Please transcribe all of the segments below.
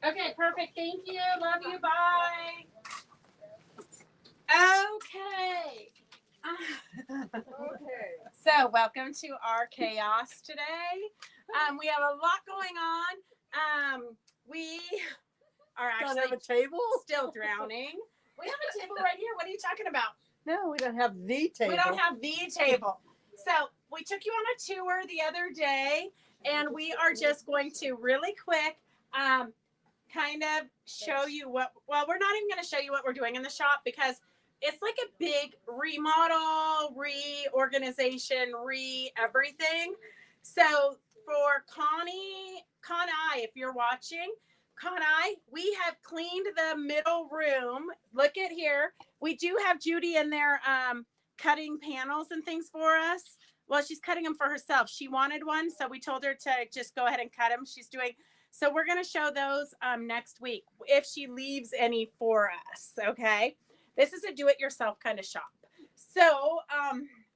Okay, perfect. Thank you. Love you. Bye. Okay. Okay. So, welcome to our chaos today. We have a lot going on. We are Don't actually have a table? still drowning. We have a table right here. What are you talking about? No, we don't have the table. We don't have the table. So, we took you on a tour the other day, and we are just going to really quick kind of show you well, we're not even going to show you what we're doing in the shop because it's like a big remodel, reorganization, everything. So for Connie, if you're watching, Connie, we have cleaned the middle room. Look at here. We do have Judy in there cutting panels and things for us. Well, she's cutting them for herself. She wanted one, so we told her to just go ahead and cut them. She's doing so we're going to show those next week if she leaves any for us. Okay. This is a do-it-yourself kind of shop. So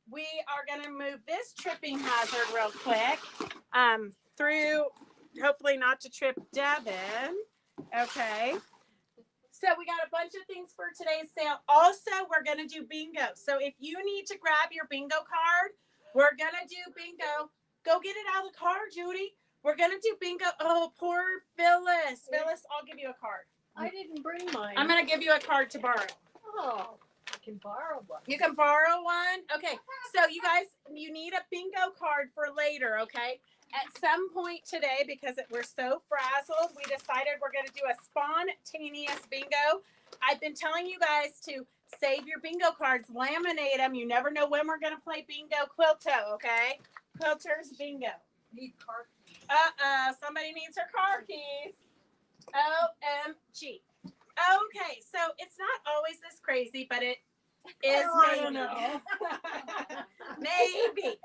we are going to move this tripping hazard real quick through, hopefully not to trip Devin. Okay. So we got a bunch of things for today's sale. Also, we're going to do bingo. So if you need to grab your bingo card, we're going to do bingo. Go get it out of the car, Judy. We're going to do bingo. Oh, poor Phyllis. Phyllis, I'll give you a card. I didn't bring mine. I'm going to give you a card to borrow. Oh, I can borrow one. You can borrow one? Okay. So you guys, you need a bingo card for later, okay? At some point today, because we're so frazzled, we decided we're going to do a spontaneous bingo. I've been telling you guys to save your bingo cards, laminate them. You never know when we're going to play bingo. Quilto, okay? Quilter's bingo. Need car keys. Somebody needs her car keys. OMG. Okay, so it's not always this crazy, but it is I don't know. maybe.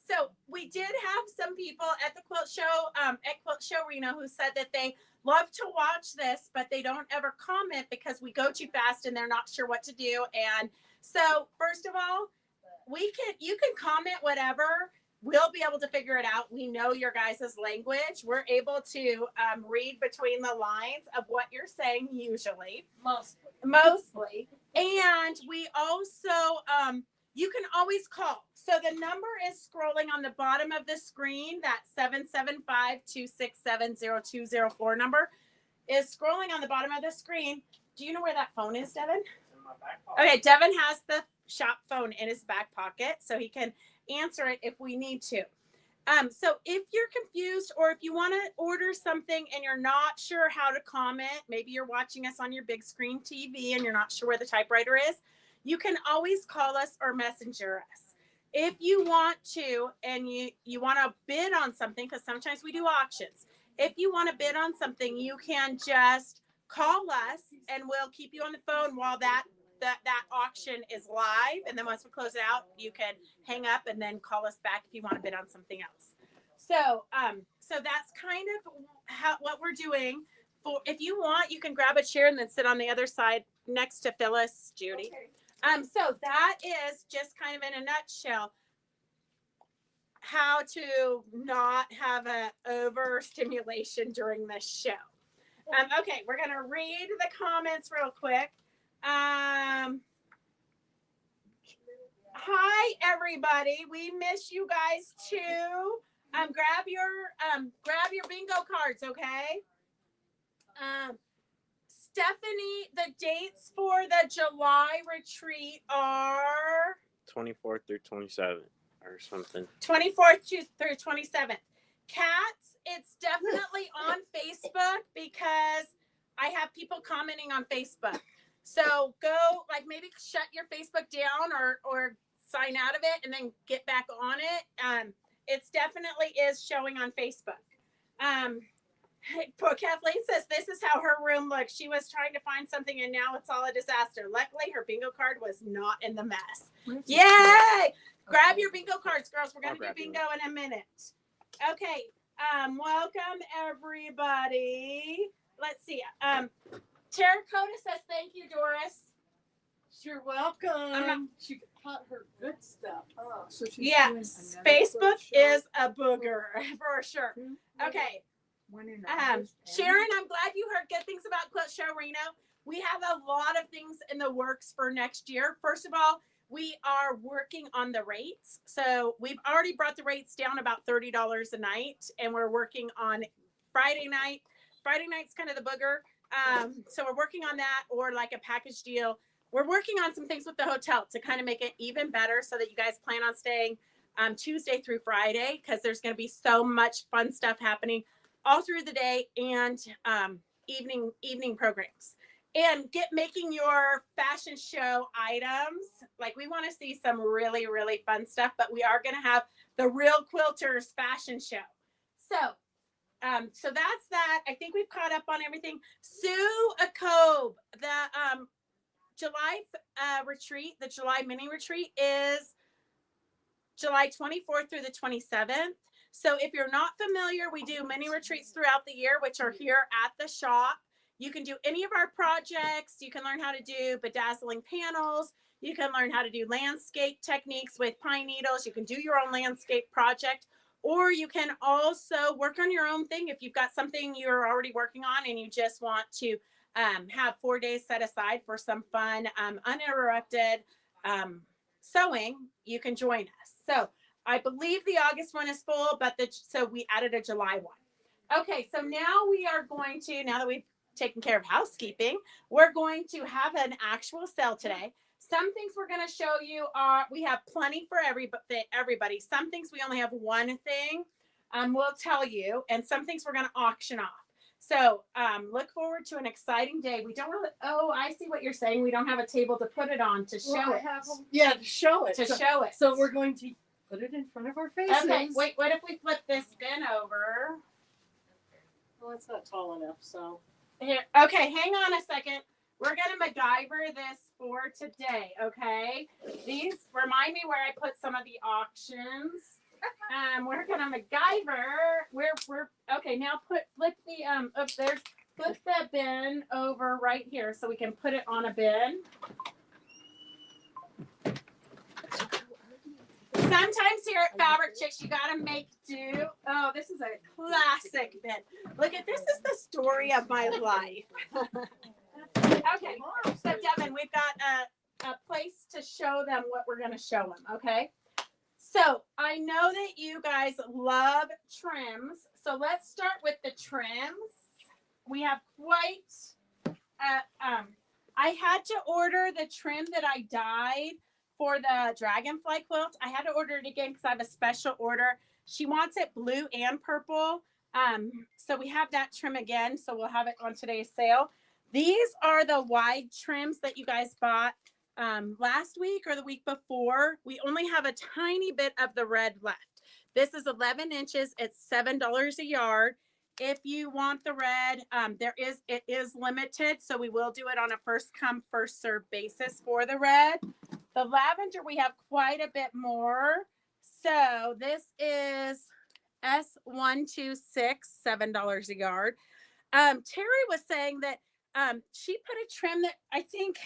So we did have some people at the quilt show, at Quilt Show Reno, who said that they love to watch this, but they don't ever comment because we go too fast and they're not sure what to do. And so, first of all, you can comment whatever. We'll be able to figure it out. We know your guys' language. We're able to read between the lines of what you're saying usually. Mostly. And we also, you can always call. So the number is scrolling on the bottom of the screen. That 775-267-0204 number is scrolling on the bottom of the screen. Do you know where that phone is, Devin? In my back pocket. Okay, Devin has the shop phone in his back pocket, so he can answer it if we need to. So if you're confused or if you want to order something and you're not sure how to comment, maybe you're watching us on your big screen TV and you're not sure where the typewriter is, you can always call us or messenger us. If you want to and you want to bid on something, because sometimes we do auctions. If you want to bid on something, you can just call us and we'll keep you on the phone while that auction is live, and then once we close it out, you can hang up and then call us back if you want to bid on something else. So that's kind of what we're doing. For if you want, you can grab a chair and then sit on the other side next to Phyllis, Judy. Okay. So that is just kind of in a nutshell how to not have an overstimulation during this show. Okay, we're gonna read the comments real quick. Hi everybody, we miss you guys too. Grab your bingo cards, okay? Stephanie, the dates for the July retreat are 24th through 27th or something. 24th through 27th. Cats, it's definitely on Facebook because I have people commenting on Facebook. So go, like, maybe shut your Facebook down or sign out of it and then get back on it. It's definitely is showing on Facebook. Poor Kathleen says this is how her room looks. She was trying to find something and now it's all a disaster. Luckily, her bingo card was not in the mess. Yay! Grab your bingo cards, girls. We're going to do bingo in a minute. Okay. Welcome, everybody. Let's see. Terracotta says thank you, Doris. You're welcome. She caught her good stuff. Oh, so yes. Facebook is a booger for sure. Okay. Sharon, I'm glad you heard good things about Quilt Show Reno. We have a lot of things in the works for next year. First of all, we are working on the rates. So we've already brought the rates down about $30 a night, and we're working on Friday night. Friday night's kind of the booger. So we're working on that, or like a package deal. We're working on some things with the hotel to kind of make it even better so that you guys plan on staying Tuesday through Friday, because there's going to be so much fun stuff happening all through the day and evening programs. And making your fashion show items. Like, we want to see some really, really fun stuff, but we are going to have the Real Quilters fashion show. So that's that. I think we've caught up on everything. Sue Akobe, the July retreat, the July mini retreat is July 24th through the 27th. So if you're not familiar, we do mini retreats throughout the year, which are here at the shop. You can do any of our projects. You can learn how to do bedazzling panels. You can learn how to do landscape techniques with pine needles. You can do your own landscape project, or you can also work on your own thing. If you've got something you're already working on and you just want to have 4 days set aside for some fun, uninterrupted sewing, you can join us. So I believe the August one is full, but so we added a July one. Okay, so now we are going to, now that we've taken care of housekeeping, we're going to have an actual sale today. Some things we're going to show you are, we have plenty for everybody. Some things we only have one thing, we'll tell you, and some things we're going to auction off. So look forward to an exciting day. We don't really, oh, I see what you're saying. We don't have a table to put it on to show it. Yeah, to show it. Show it. So we're going to put it in front of our faces. Okay, wait, what if we flip this bin over? Well, it's not tall enough, so. Here, okay, hang on a second. We're going to MacGyver this for today, okay? These remind me where I put some of the auctions. We're going to MacGyver. We're okay, now flip the bin over right here so we can put it on a bin. Sometimes here at Fabric Chicks, you gotta make do. Oh, this is a classic bin. Look at this, is the story of my life. Okay, so Devin, we've got a place to show them what we're gonna show them, okay? So I know that you guys love trims. So let's start with the trims. We have quite, I had to order the trim that I dyed for the dragonfly quilt. I had to order it again because I have a special order. She wants it blue and purple. So we have that trim again. So we'll have it on today's sale. These are the wide trims that you guys bought last week or the week before. We only have a tiny bit of the red left. This is 11 inches. It's $7 a yard. If you want the red, it is limited. So we will do it on a first come, first serve basis for the red. The lavender, we have quite a bit more. So this is S126, $7 a yard. Terry was saying that she put a trim that I think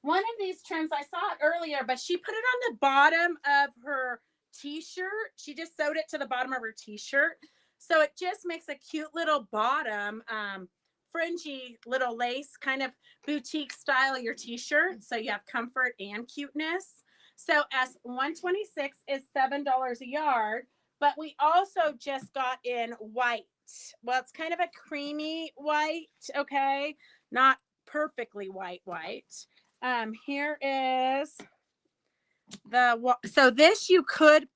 one of these trims, I saw it earlier, but she put it on the bottom of her t-shirt. She just sewed it to the bottom of her t-shirt. So it just makes a cute little bottom, fringy little lace, kind of boutique style your t-shirt. So you have comfort and cuteness. So S126 is $7 a yard, but we also just got in white. Well, it's kind of a creamy white, okay? Not perfectly white. Here is so this you could,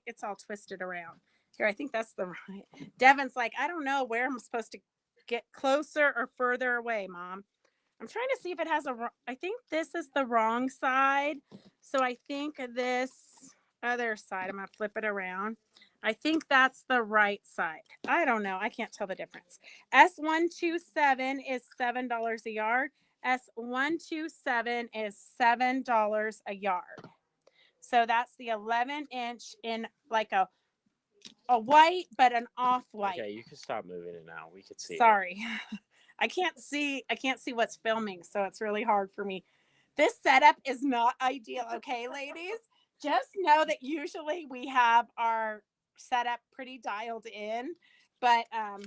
it's all twisted around. Here, I think that's the right. Devin's like, I don't know where I'm supposed to get closer or further away, Mom. I'm trying to see if it has I think this is the wrong side. So I think this other side, I'm going to flip it around. I think that's the right side. I don't know. I can't tell the difference. S127 is $7 a yard. S127 is $7 a yard. So that's the 11 inch in like a white, but an off white. Okay, you can stop moving it now. We can see. Sorry. I can't see what's filming, so it's really hard for me. This setup is not ideal, okay, ladies? Just know that usually we have our setup pretty dialed in. But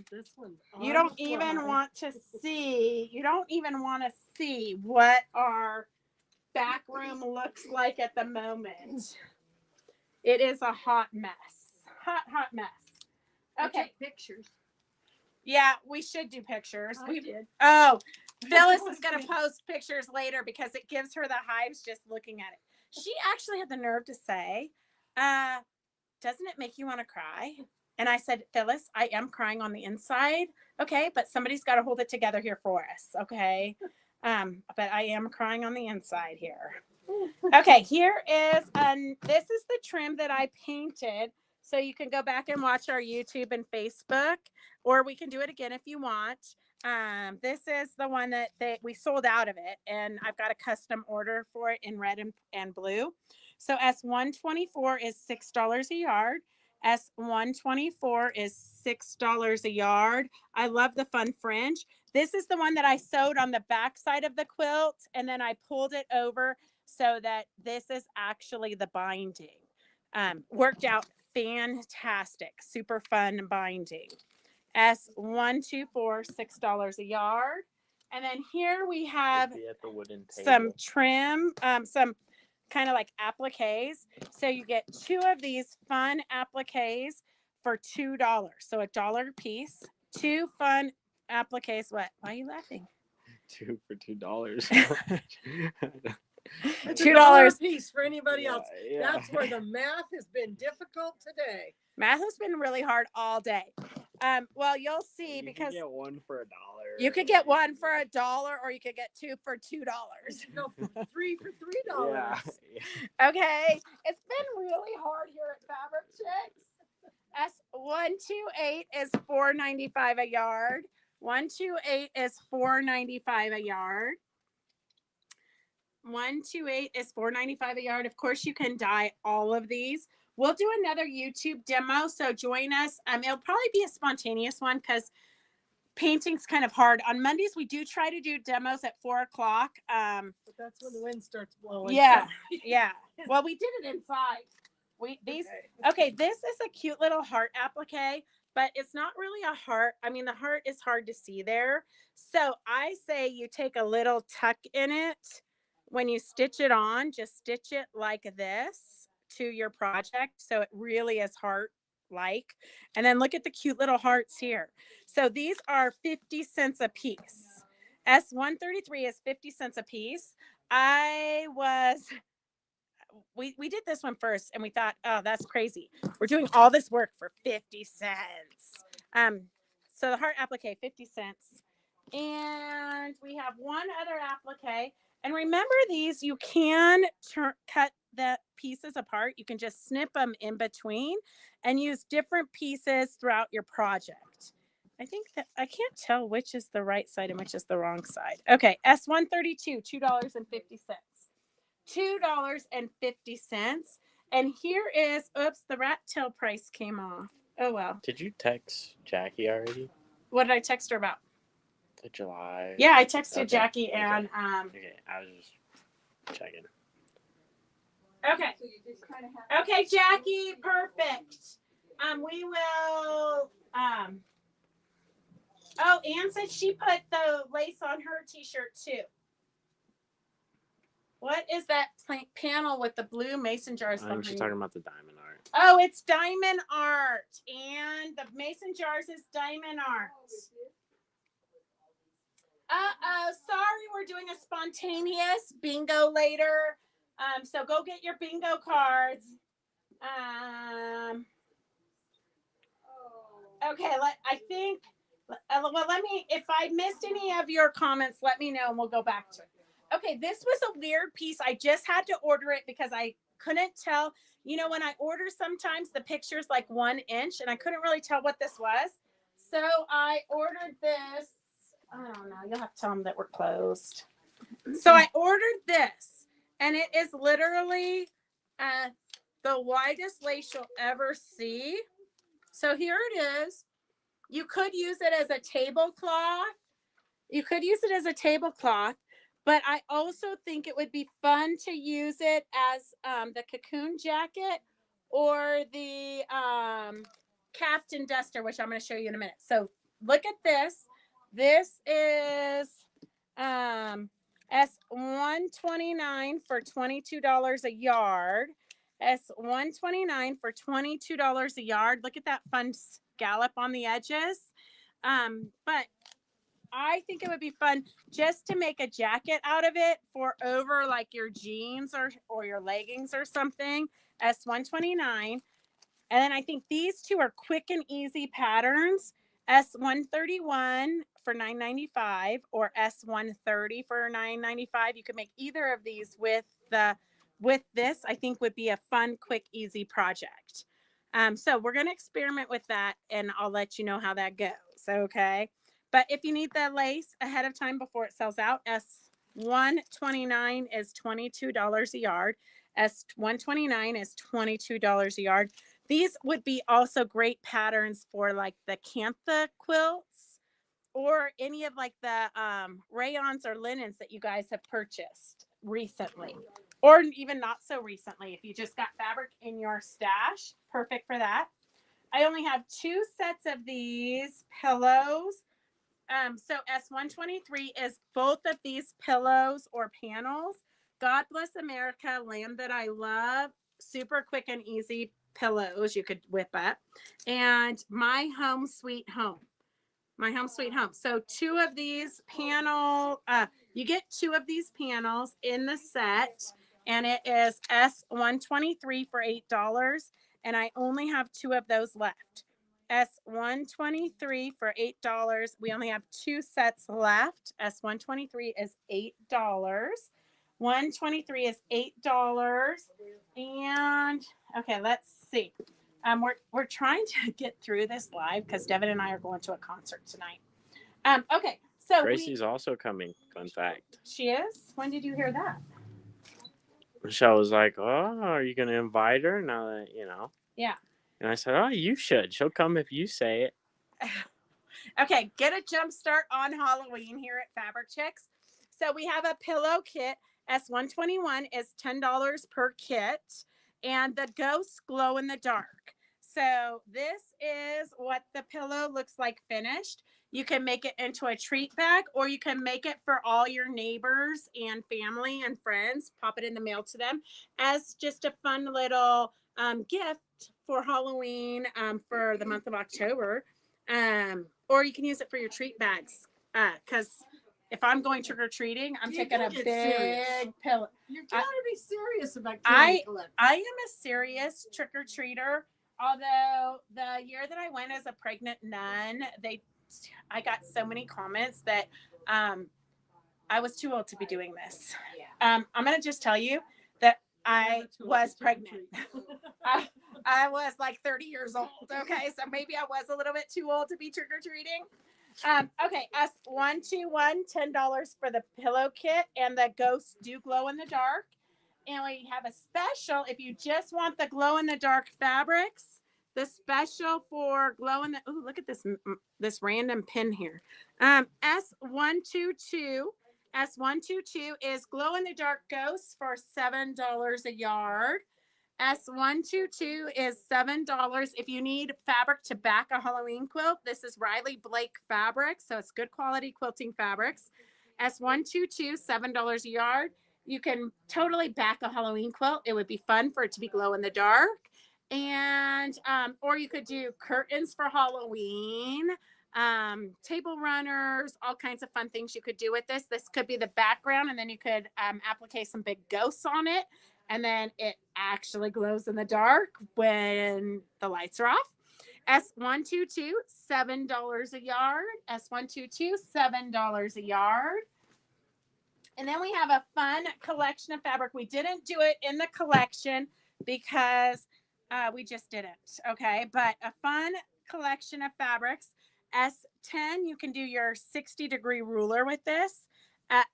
This one. you don't even want to see. You don't even want to see what our back room looks like at the moment. It is a hot mess. Hot mess. Okay. Pictures. Yeah, we should do pictures. We did. Oh, Phyllis is going to post pictures later because it gives her the hives just looking at it. She actually had the nerve to say, doesn't it make you want to cry? And I said, Phyllis, I am crying on the inside. Okay, but somebody's got to hold it together here for us. Okay. But I am crying on the inside here. Okay, here is, this is the trim that I painted. So you can go back and watch our YouTube and Facebook, or we can do it again if you want. This is the one that we sold out of it, and I've got a custom order for it in red and blue. So S124 is $6 a yard. S124 is $6 a yard. I love the fun fringe. This is the one that I sewed on the back side of the quilt, and then I pulled it over so that this is actually the binding. Worked out fantastic. Super fun binding. S124, $6 a yard. And then here we have At the wooden table. some trim, some kind of like appliques. So you get 2 of these fun appliques for $2. So $1 a piece. 2 fun appliques. What? Why are you laughing? 2 for $2. It's $2 a piece for anybody else. Yeah. That's where the math has been difficult today. Math has been really hard all day. Well, you'll see because you can get 1 for $1. you could get 1 for $1, or you could get 2 for $2. No, 3 for $3. Yeah. Okay, it's been really hard here at Fabric Chicks. S128 is $4.95 a yard. 128 is $4.95 a yard. 128 is $4.95 a yard. Of course, you can dye all of these. We'll do another YouTube demo, so join us. It'll probably be a spontaneous one because painting's kind of hard. On Mondays, we do try to do demos at 4 o'clock. But that's when the wind starts blowing. Yeah, so. yeah. Well, we did it inside. Okay, this is a cute little heart applique, but it's not really a heart. I mean, the heart is hard to see there. So I say you take a little tuck in it. When you stitch it on, just stitch it like this to your project. So it really is heart-like. And then look at the cute little hearts here. So these are 50 cents a piece. S133 is 50 cents a piece. We did this one first and we thought, oh, that's crazy. We're doing all this work for 50 cents. So the heart applique, 50 cents. And we have one other applique. And remember these, you can cut the pieces apart. You can just snip them in between and use different pieces throughout your project. I think that I can't tell which is the right side and which is the wrong side. Okay, S132, $2.50. $2.50. And here is, oops, the rat tail price came off. Oh, well. Did you text Jackie already? What did I text her about? The July. Yeah, I texted Okay, Jackie okay. and Okay, I was just checking. okay. Okay, Jackie, perfect. We will oh, Ann said she put the lace on her t-shirt too. What is that panel with the blue mason jars? I think she's talking about the diamond art. Oh, it's diamond art. And the mason jars is diamond art. Uh-oh, sorry, we're doing a spontaneous bingo later. So go get your bingo cards. Okay, let me, if I missed any of your comments, let me know and we'll go back to it. Okay, this was a weird piece. I just had to order it because I couldn't tell. You know, when I order, sometimes the picture's like 1 inch and I couldn't really tell what this was. So I ordered this. I don't know. You'll have to tell them that we're closed. So I ordered this, and it is literally the widest lace you'll ever see. So here it is. You could use it as a tablecloth. But I also think it would be fun to use it as the cocoon jacket or the Caftan duster, which I'm going to show you in a minute. So look at this. This is S129 for $22 a yard. S129 for $22 a yard. Look at that fun scallop on the edges. But I think it would be fun just to make a jacket out of it for over like your jeans or your leggings or something. S129. And then I think these two are quick and easy patterns. S131 for $9.95 or S130 for $9.95. You could make either of these with this. I think would be a fun, quick, easy project. So we're going to experiment with that, and I'll let you know how that goes. Okay. But if you need the lace ahead of time before it sells out, S129 is $22 a yard. S129 is $22 a yard. These would be also great patterns for like the cantha quilts or any of like the rayons or linens that you guys have purchased recently, or even not so recently. If you just got fabric in your stash, perfect for that. I only have 2 sets of these pillows. So S123 is both of these pillows or panels. God Bless America, land that I love. Super quick and easy pillows you could whip up. And My Home Sweet Home. My Home Sweet Home. So 2 of these you get 2 of these panels in the set, and it is S123 for $8. And I only have 2 of those left. S123 for $8. We only have 2 sets left. S123 is $8. 123 is $8. And okay, let's see. We're trying to get through this live because Devin and I are going to a concert tonight. Okay, so Gracie's also coming. Fun fact. She is? When did you hear that? Michelle was like, "Oh, are you gonna invite her now that you know?" Yeah. And I said, "Oh, you should. She'll come if you say it." Okay, get a jump start on Halloween here at Fabric Chicks. So we have a pillow kit. S121 is $10 per kit, and the ghosts glow in the dark. So this is what the pillow looks like finished. You can make it into a treat bag, or you can make it for all your neighbors and family and friends. Pop it in the mail to them as just a fun little gift for Halloween for the month of October. Or you can use it for your treat bags. Because if I'm going trick or treating, I'm taking a big pillow. You're trying to be serious about I collecting. am a serious trick or treater. Although the year that I went as a pregnant nun, I got so many comments that I was too old to be doing this. I'm gonna just tell you that I was pregnant. I was like 30 years old. Okay, so maybe I was a little bit too old to be trick or treating. Okay, S121, $10 for the pillow kit, and the ghosts do glow in the dark. And we have a special if you just want the glow in the dark fabrics. The special for glow in the look at this random pin here. S122 is glow in the dark ghosts for $7 a yard. S122 is $7. If you need fabric to back a Halloween quilt, this is Riley Blake fabric, so it's good quality quilting fabrics. S122, $7 a yard. You can totally back a Halloween quilt. It would be fun for it to be glow in the dark. And or you could do curtains for Halloween, table runners, all kinds of fun things you could do with this. This could be the background, and then you could applique some big ghosts on it, and then it actually glows in the dark when the lights are off. S122, $7 a yard. S122, $7 a yard. And then we have a fun collection of fabric. We didn't do it in the collection because we just didn't. Okay. But a fun collection of fabrics. S10, you can do your 60-degree ruler with this.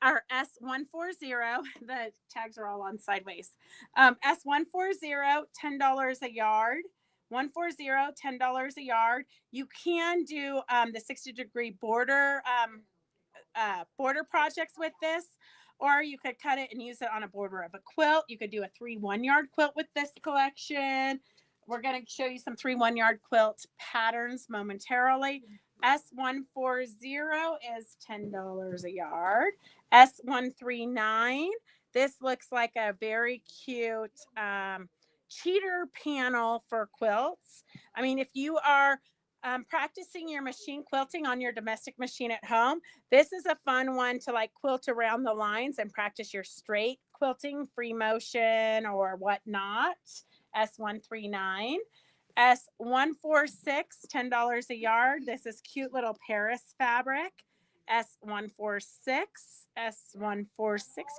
Our S140, the tags are all on sideways. S140, $10 a yard. 140, $10 a yard. You can do the 60-degree border projects with this, or you could cut it and use it on a border of a quilt. You could do a 3 1-yard quilt with this collection. We're going to show you some 3 1-yard quilt patterns momentarily. S140 is $10 a yard. S139, this looks like a very cute cheater panel for quilts. I mean, if you are practicing your machine quilting on your domestic machine at home, this is a fun one to like quilt around the lines and practice your straight quilting, free motion or whatnot. S139. S146, $10 a yard. This is cute little Paris fabric. S146,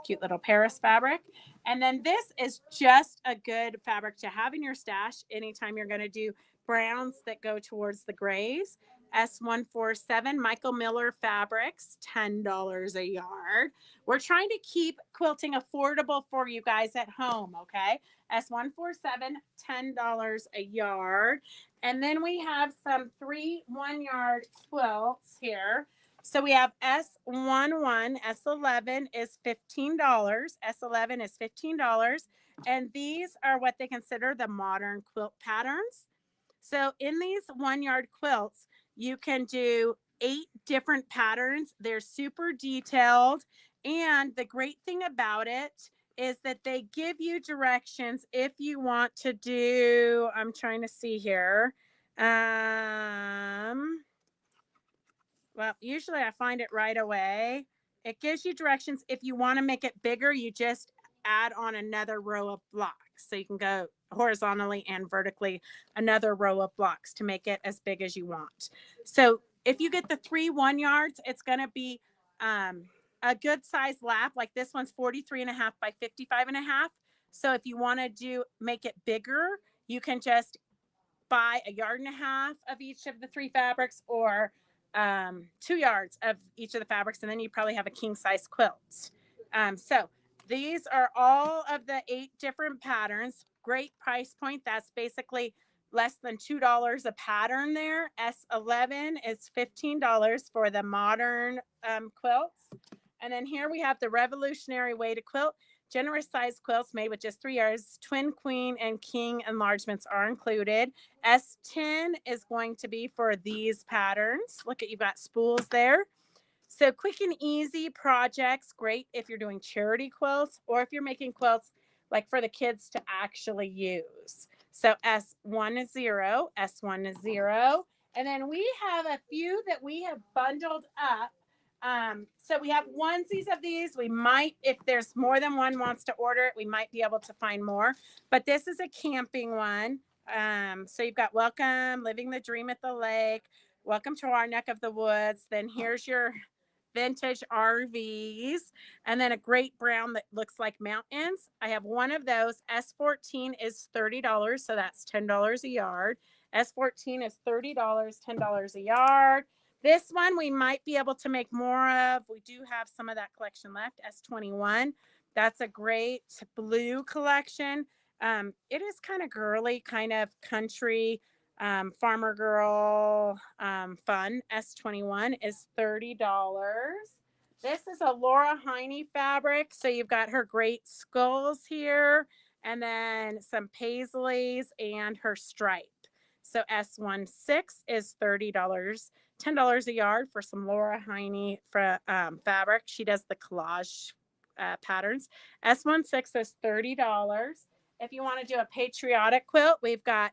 cute little Paris fabric. And then this is just a good fabric to have in your stash anytime you're going to do browns that go towards the grays. S147, Michael Miller fabrics, $10 a yard. We're trying to keep quilting affordable for you guys at home, okay? S147, $10 a yard. And then we have some 3 1-yard quilts here. So we have S11, S11 is $15. S11 is $15. And these are what they consider the modern quilt patterns. So in these 1-yard quilts, you can do 8 different patterns. They're super detailed. And the great thing about it is that they give you directions if you want to do, I'm trying to see here. Well, usually I find it right away. It gives you directions. If you want to make it bigger, you just add on another row of blocks. So you can go horizontally and vertically another row of blocks to make it as big as you want. So if you get the 3 1-yards, it's going to be a good size lap. Like this one's 43.5 by 55.5. So if you want to make it bigger, you can just buy 1.5 yards of each of the 3 fabrics, or 2 yards of each of the fabrics, and then you probably have a king size quilt. So these are all of the 8 different patterns. Great price point. That's basically less than $2 a pattern there. S11 is $15 for the modern quilts. And then here we have the revolutionary way to quilt. Generous size quilts made with just 3 yards. Twin, queen, and king enlargements are included. S10 is going to be for these patterns. Look at, you've got spools there. So quick and easy projects, great if you're doing charity quilts or if you're making quilts like for the kids to actually use. So S1 is 0, S1 is 0. And then we have a few that we have bundled up. So we have onesies of these. We might, if there's more than one wants to order it, we might be able to find more. But this is a camping one. So you've got welcome, living the dream at the lake. Welcome to our neck of the woods. Then here's your vintage RVs, and then a great brown that looks like mountains. I have one of those. S14 is $30, so that's $10 a yard. S14 is $30, $10 a yard. This one we might be able to make more of. We do have some of that collection left. S21, that's a great blue collection. It is kind of girly, kind of country, farmer girl fun. S21 is $30. This is a Laura Heine fabric. So you've got her great skulls here, and then some paisleys and her stripe. So S16 is $30, $10 a yard for some Laura Heine fabric. She does the collage patterns. S16 is $30. If you want to do a patriotic quilt, we've got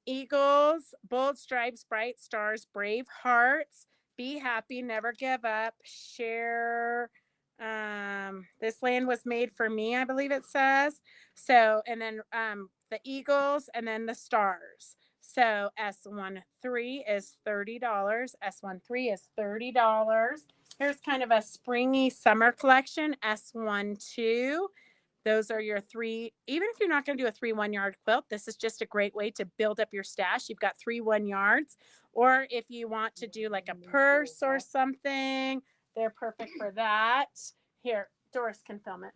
eagles, bold stripes, bright stars, brave hearts, be happy, never give up, share. This land was made for me, I believe it says. So, and then the eagles, and then the stars. So S13 is $30. S13 is $30. Here's kind of a springy summer collection. S12. Those are your 3. Even if you're not going to do a 3 1-yard quilt, this is just a great way to build up your stash. You've got 3 1-yards. Or if you want to do like a purse or something, they're perfect for that. Here, Doris can film it.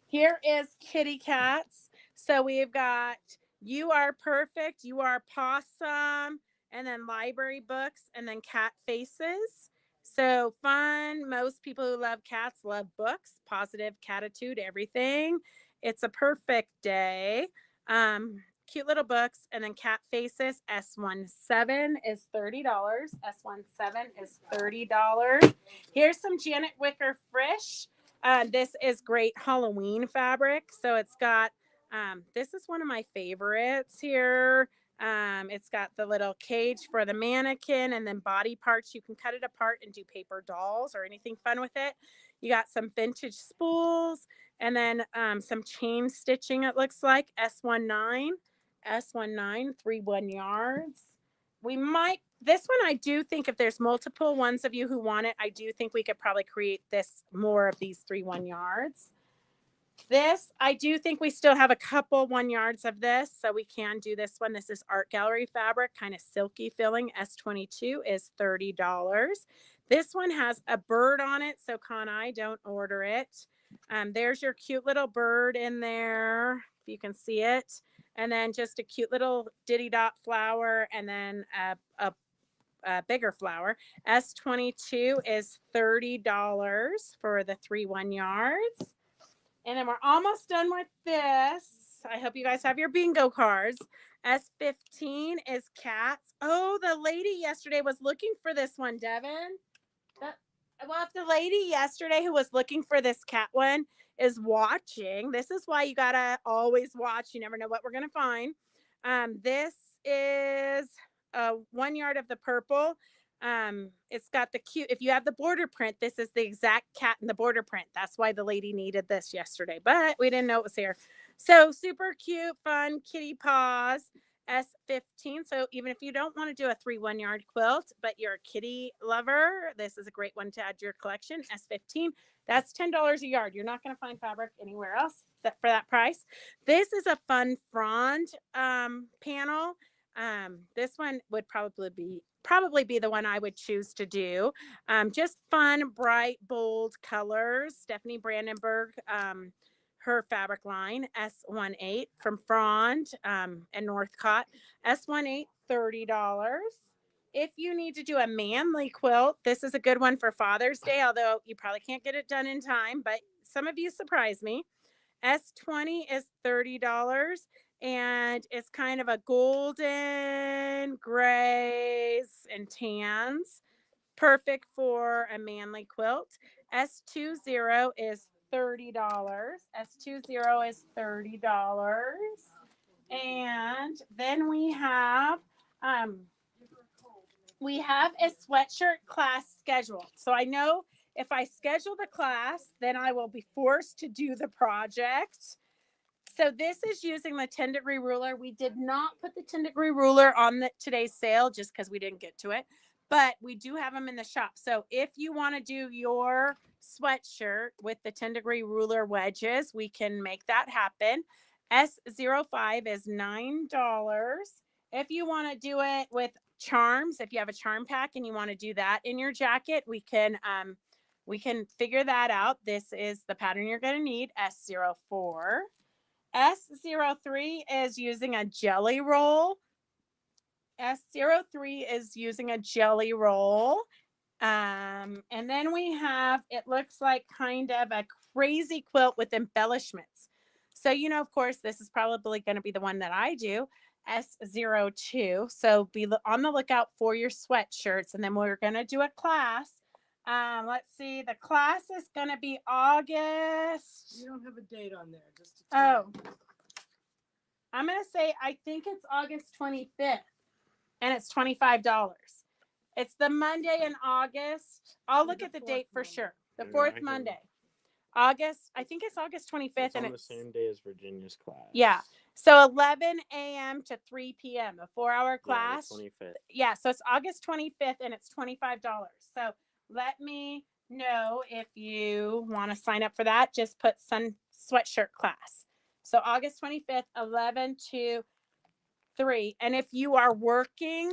Here is kitty cats. So we've got You Are Perfect, You Are Possum, and then library books, and then cat faces. So fun. Most people who love cats love books, positive catitude, everything. It's a perfect day. cute little books, and then cat faces. S17 is $30. S17 is $30. Here's some Janet Wicker Frisch. This is great Halloween fabric. So it's got, this is one of my favorites here. It's got the little cage for the mannequin and then body parts. You can cut it apart and do paper dolls or anything fun with it. You got some vintage spools and then some chain stitching, it looks like. S19, 31 yards. We might, this one, I do think if there's multiple ones of you who want it, I do think we could probably create this more of these 3 1 yards. This, I do think we still have a couple 1 yards of this, so we can do this one. This is art gallery fabric, kind of silky feeling. S22 is $30. This one has a bird on it, so I don't order it. There's your cute little bird in there, if you can see it. And then just a cute little diddy dot flower, and then a bigger flower. S22 is $30 for the 3 1 yards. And then we're almost done with this. I hope you guys have your bingo cards. S15 is cats. Oh, the lady yesterday was looking for this one, Devin. Well, if the lady yesterday who was looking for this cat one is watching, this is why you gotta always watch. You never know what we're gonna find. This is 1 yard of the purple. It's got the cute, if you have the border print, this is the exact cat in the border print. That's why the lady needed this yesterday, but we didn't know it was here. So super cute, fun kitty paws. S15. So even if you don't want to do a 3 1 yard quilt, but you're a kitty lover, this is a great one to add to your collection. S15. That's $10 a yard. You're not going to find fabric anywhere else for that price. This is a fun frond panel. This one would probably be the one I would choose to do. Just fun, bright, bold colors. Stephanie Brandenburg, her fabric line, S18 from Frond and Northcott. S18, $30. If you need to do a manly quilt, this is a good one for Father's Day, although you probably can't get it done in time, but some of you surprise me. S20 is $30. And it's kind of a golden, grays, and tans. Perfect for a manly quilt. S20 is $30. S20 is $30. And then we have a sweatshirt class scheduled. So I know if I schedule the class, then I will be forced to do the project. So this is using the 10-degree ruler. We did not put the 10-degree ruler on today's sale just because we didn't get to it, but we do have them in the shop. So if you want to do your sweatshirt with the 10-degree ruler wedges, we can make that happen. S05 is $9. If you want to do it with charms, if you have a charm pack and you want to do that in your jacket, we can figure that out. This is the pattern you're going to need, S04. S03 is using a jelly roll. S03 is using a jelly roll. And then we have, it looks like kind of a crazy quilt with embellishments. So, of course, this is probably going to be the one that I do, S02. So be on the lookout for your sweatshirts. And then we're going to do a class. Let's see. The class is going to be August. You don't have a date on there. Just to I'm going to say, I think it's August 25th and it's $25. It's the Monday in August. I'll look at the date for sure. The fourth Monday. August, I think it's August 25th. It's and on the same day as Virginia's class. Yeah. So 11 a.m. to 3 p.m., a 4-hour class. Yeah, the 25th. Yeah, so it's August 25th and it's $25. So let me know if you want to sign up for that. Just put Sun Sweatshirt class. So August 25th, 11 to 3. And if you are working,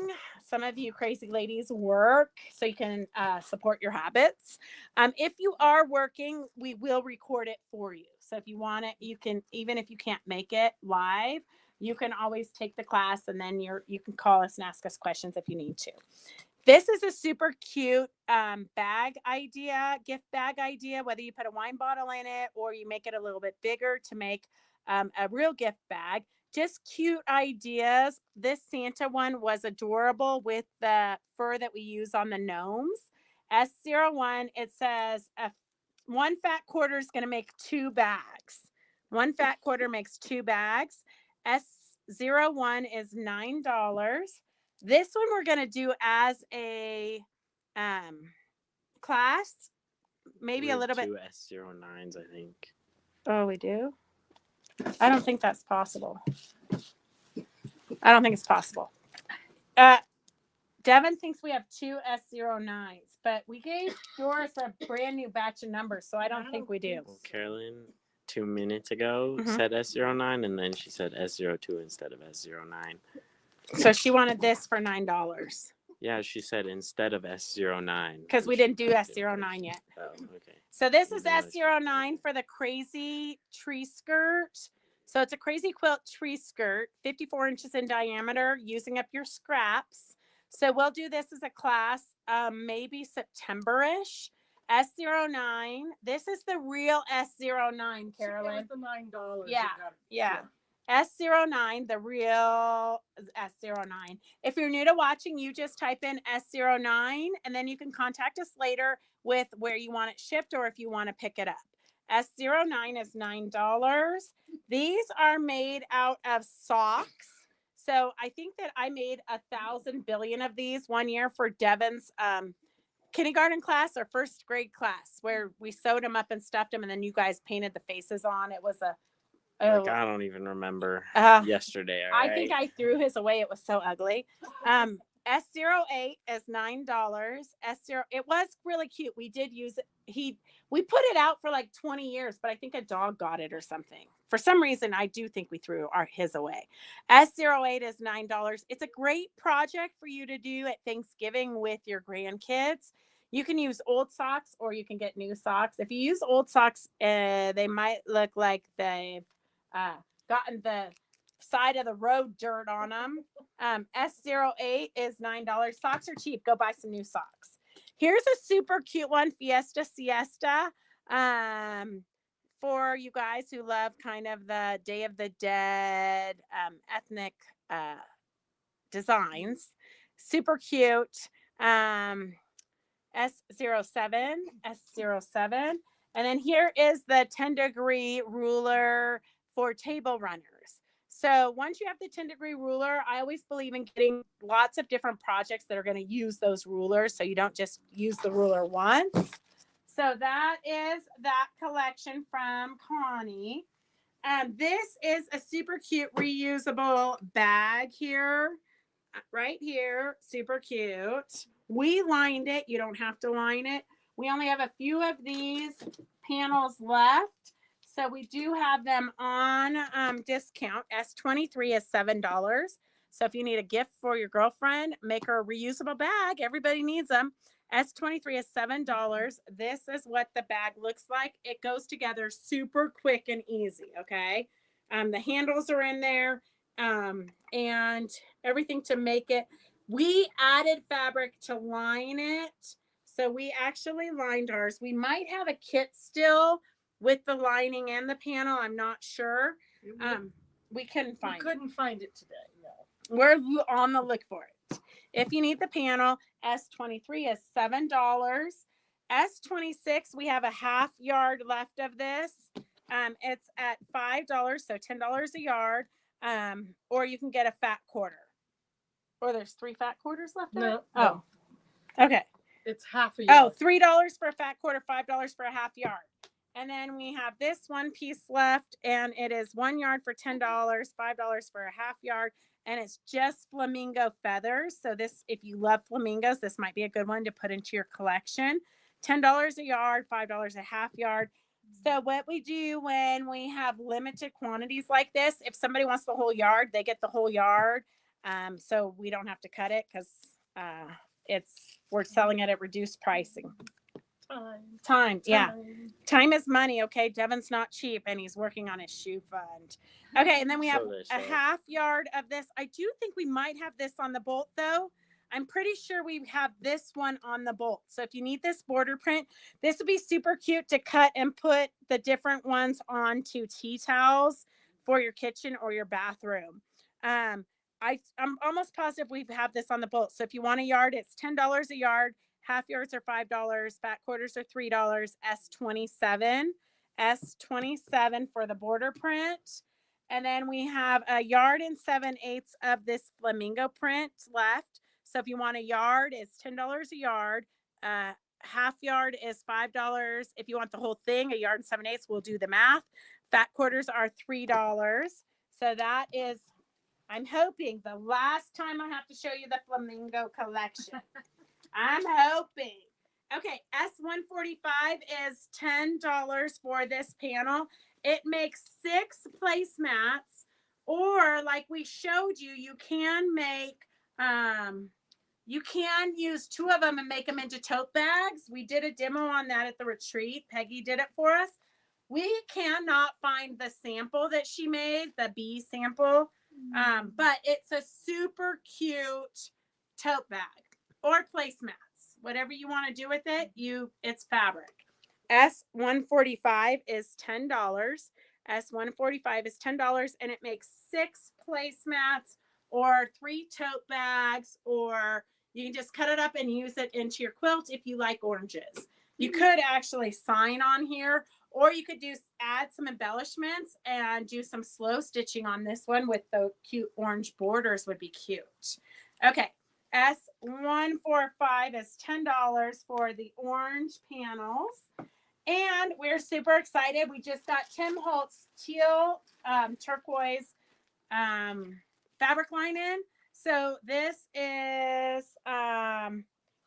some of you crazy ladies work so you can support your habits. If you are working, we will record it for you. So if you want it, you can, even if you can't make it live, you can always take the class and then you can call us and ask us questions if you need to. This is a super cute bag idea, gift bag idea, whether you put a wine bottle in it or you make it a little bit bigger to make a real gift bag. just cute ideas. This Santa one was adorable with the fur that we use on the gnomes. S01, it says one fat quarter is going to make 2 bags. One fat quarter makes 2 bags. S01 is $9. This one we're going to do as a class, maybe We a have little bit. 2 S09s, I think. Oh, we do? I don't think that's possible. I don't think it's possible. Devin thinks we have 2 S09s, but we gave Doris a brand new batch of numbers, so I don't think we do. Well, Carolyn, 2 minutes ago, Mhm. said S09, and then she said S02 instead of S09. So she wanted this for $9 Yeah, she said instead of S09. because we which didn't do did S09 first. yet. Oh, okay. So this is Even though she- S09 for the crazy tree skirt. So it's a crazy quilt tree skirt, 54 inches in diameter, using up your scraps. So we'll do this as a class, maybe September-ish. S09. This is the real S09, Carolyn. The $9. Yeah, yeah. S09, the real S09. If you're new to watching, you just type in S09 and then you can contact us later with where you want it shipped or if you want to pick it up. S09 is $9. These are made out of socks. So I think that I made 1,000 billion of these one year for Devin's kindergarten class or first grade class where we sewed them up and stuffed them and then you guys painted the faces on. It was a Like, I don't even remember yesterday. I think I threw his away. It was so ugly. S08 is $9. S0, it was really cute. We did use it. We put it out for like 20 years, but I think a dog got it or something. For some reason, I do think we threw his away. S08 is $9. It's a great project for you to do at Thanksgiving with your grandkids. You can use old socks or you can get new socks. If you use old socks, they might look like they've gotten the side of the road dirt on them. S08 is $9. Socks are cheap. Go buy some new socks. Here's a super cute one, Fiesta Siesta. For you guys who love kind of the Day of the Dead ethnic designs. Super cute. S07, S07. And then here is the 10-degree ruler for table runners. So once you have the 10-degree ruler, I always believe in getting lots of different projects that are going to use those rulers so you don't just use the ruler once. So that is that collection from Connie. This is a super cute reusable bag here. Right here. Super cute. We lined it. You don't have to line it. We only have a few of these panels left. So we do have them on discount. S23 is $7. So if you need a gift for your girlfriend, make her a reusable bag. Everybody needs them. S23 is $7. This is what the bag looks like. It goes together super quick and easy, okay? The handles are in there and everything to make it. We added fabric to line it. So we actually lined ours. We might have a kit still with the lining and the panel. I'm not sure. We couldn't find it today. No. We're on the look for it. If you need the panel, S23 is $7. S26, we have a half yard left of this. It's at $5, so $10 a yard. Or you can get a fat quarter. Or there's 3 fat quarters left. No. Oh, okay. It's half a yard. Oh, $3 for a fat quarter, $5 for a half yard. And then we have this one piece left, and it is 1 yard for $10, $5 for a half yard, and it's just flamingo feathers. So this, if you love flamingos, this might be a good one to put into your collection. $10 a yard, $5 a half yard. So what we do when we have limited quantities like this, if somebody wants the whole yard, they get the whole yard. So we don't have to cut it because we're selling it at reduced pricing. Time. Yeah. Time is money. Okay. Devin's not cheap and he's working on his shoe fund. Okay. And then we have a half yard of this. I do think we might have this on the bolt though. I'm pretty sure we have this one on the bolt. So if you need this border print, this would be super cute to cut and put the different ones onto tea towels for your kitchen or your bathroom. I'm almost positive we have this on the bolt. So if you want a yard, it's $10 a yard. Half yards are $5. Fat quarters are $3. S27 for the border print. And then we have a yard and 7/8 of this flamingo print left. So if you want a yard, it's $10 a yard. Half yard is $5. If you want the whole thing, a yard and 7/8, we'll do the math. Fat quarters are $3. So that is, I'm hoping, the last time I have to show you the flamingo collection. I'm hoping. Okay, S145 is $10 for this panel. It makes 6 placemats, or like we showed you, you can make, you can use 2 of them and make them into tote bags. We did a demo on that at the retreat. Peggy did it for us. We cannot find the sample that she made, the bee sample, but it's a super cute tote bag or placemats. Whatever you want to do with it, it's fabric. S145 is $10. S145 is $10, and it makes 6 placemats or 3 tote bags, or you can just cut it up and use it into your quilt if you like oranges. You could actually sign on here, or you could add some embellishments and do some slow stitching on this one with the cute orange borders would be cute. Okay, S145 is $10 for the orange panels. And we're super excited. We just got Tim Holt's teal turquoise fabric line in. So this is,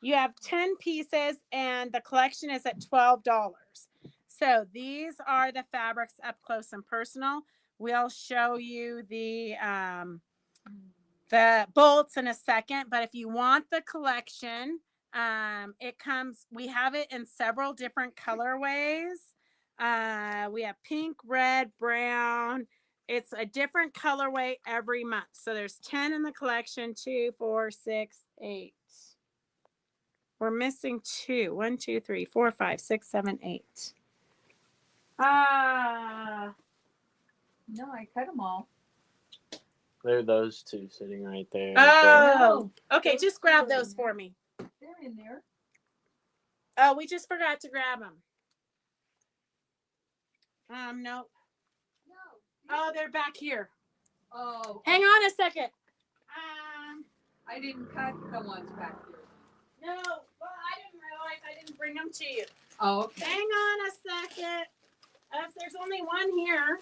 you have 10 pieces and the collection is at $12. So these are the fabrics up close and personal. We'll show you the bolts in a second, but if you want the collection, we have it in several different colorways. We have pink, red, brown. It's a different colorway every month. So there's 10 in the collection, 2, 4, 6, 8. We're missing 2. 1, 2, 3, 4, 5, 6, 7, 8. No, I cut them all. There are those 2 sitting right there. Oh, okay. Just grab those for me. They're in there. Oh, we just forgot to grab them. Nope. No. Oh, they're back here. Oh. Hang on a second. I didn't cut the ones back here. No. Well, I didn't realize I didn't bring them to you. Oh, okay. Hang on a second. There's only one here.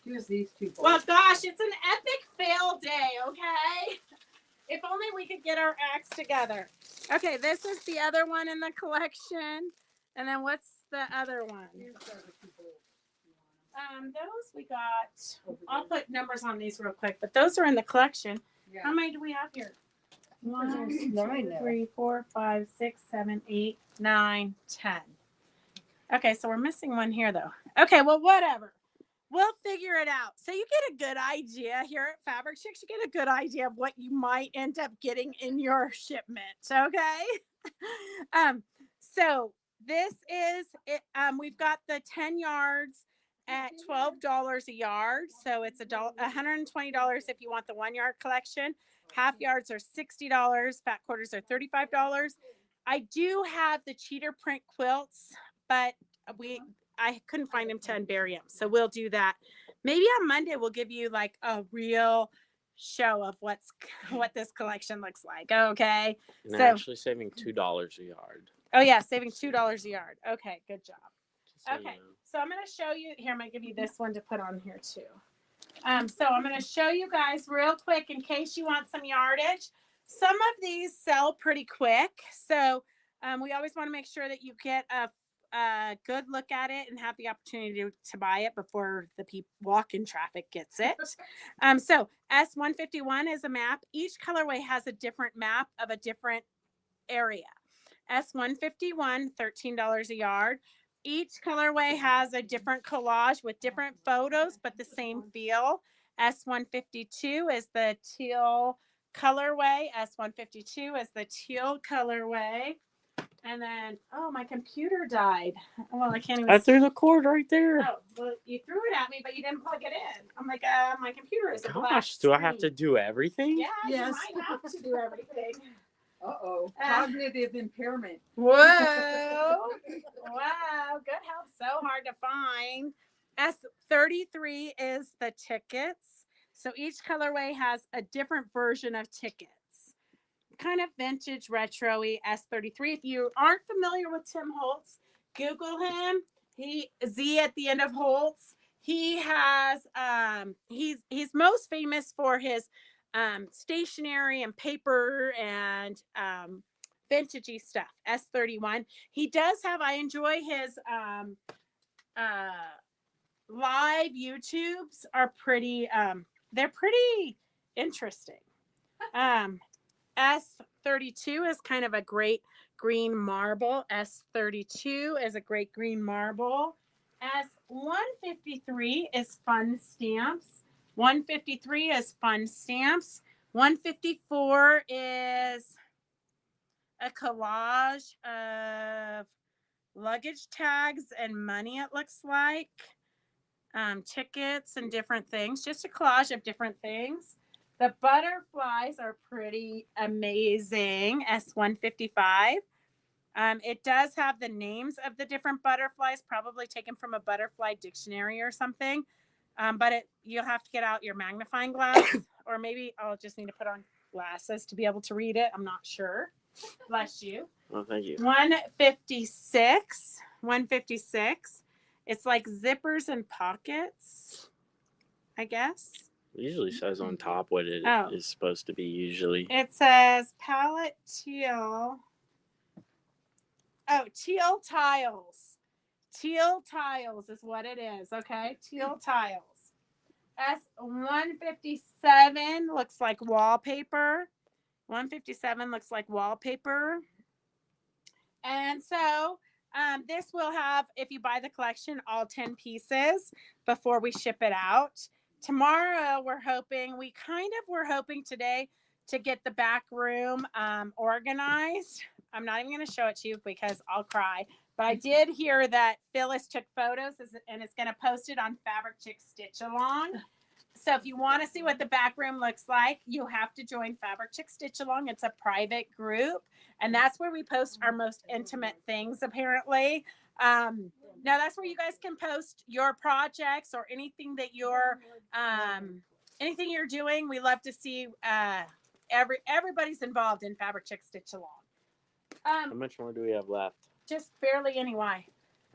Here's these 2 boys. Well, gosh, it's an epic fail day, okay? If only we could get our acts together. Okay, this is the other one in the collection. And then what's the other one? Here's the other 2 bolts. Those we got. I'll put numbers on these real quick, but those are in the collection. Yeah. How many do we have here? 1, There's 2, 9 there. 3, 4, 5, 6, 7, 8, 9, 10. Okay, so we're missing one here though. Okay, well, whatever. We'll figure it out. So you get a good idea here at Fabric Chicks. You get a good idea of what you might end up getting in your shipment. Okay. So this is it. We've got the 10 yards at $12 a yard. So it's $120 if you want the 1 yard collection. Half yards are $60. Fat quarters are $35. I do have the cheater print quilts, but I couldn't find them to unbury them. So we'll do that. Maybe on Monday, we'll give you like a real show of what this collection looks like. Okay. And they're actually saving $2 a yard. Oh yeah. Saving $2 a yard. Okay. Good job. So, Okay. So I'm going to show you here. I'm going to give you this one to put on here too. So I'm going to show you guys real quick in case you want some yardage. Some of these sell pretty quick. So we always want to make sure that you get a good look at it and have the opportunity to buy it before the walk-in traffic gets it. So S151 is a map. Each colorway has a different map of a different area. S151, $13 a yard. Each colorway has a different collage with different photos, but the same feel. S152 is the teal colorway. S152 is the teal colorway. And then, oh, my computer died. Well, I can't even. I threw the cord right there. Oh, well, you threw it at me, but you didn't plug it in. I'm like, my computer is a black Gosh, do I have to screen. do everything? Yeah, Yes. you might have to do everything. Uh-oh. Cognitive impairment. Whoa. Wow. Good help. So hard to find. S33 is the tickets. So each colorway has a different version of tickets. Kind of vintage, retro-y S33. If you aren't familiar with Tim Holtz, Google him. He Z at the end of Holtz. He has he's most famous for his stationery and paper and vintagey stuff. S31. He does have, I enjoy his live YouTubes are pretty they're pretty interesting. S32 is kind of a great green marble. S32 is a great green marble. S153 is fun stamps. 153 is fun stamps. 154 is a collage of luggage tags and money, it looks like. Tickets and different things. Just a collage of different things. The butterflies are pretty amazing. S155. It does have the names of the different butterflies, probably taken from a butterfly dictionary or something. But you'll have to get out your magnifying glass, or maybe I'll just need to put on glasses to be able to read it. I'm not sure. Bless you. Oh, thank you. 156. 156. It's like zippers and pockets, I guess. It usually says on top what it is supposed to be usually. It says palette teal. Oh, teal tiles. Teal tiles is what it is, okay? Teal tiles. S157 looks like wallpaper. 157 looks like wallpaper. And so this will have, if you buy the collection, all 10 pieces before we ship it out. Tomorrow, we're hoping today to get the back room organized. I'm not even going to show it to you because I'll cry. But I did hear that Phyllis took photos and is going to post it on Fabric Chick Stitch Along. So if you want to see what the back room looks like, you have to join Fabric Chick Stitch Along. It's a private group, and that's where we post our most intimate things, apparently. Now that's where you guys can post your projects or anything that anything you're doing. We love to see everybody's involved in Fabric Chick Stitch Along. How much more do we have left? Just barely any. Why?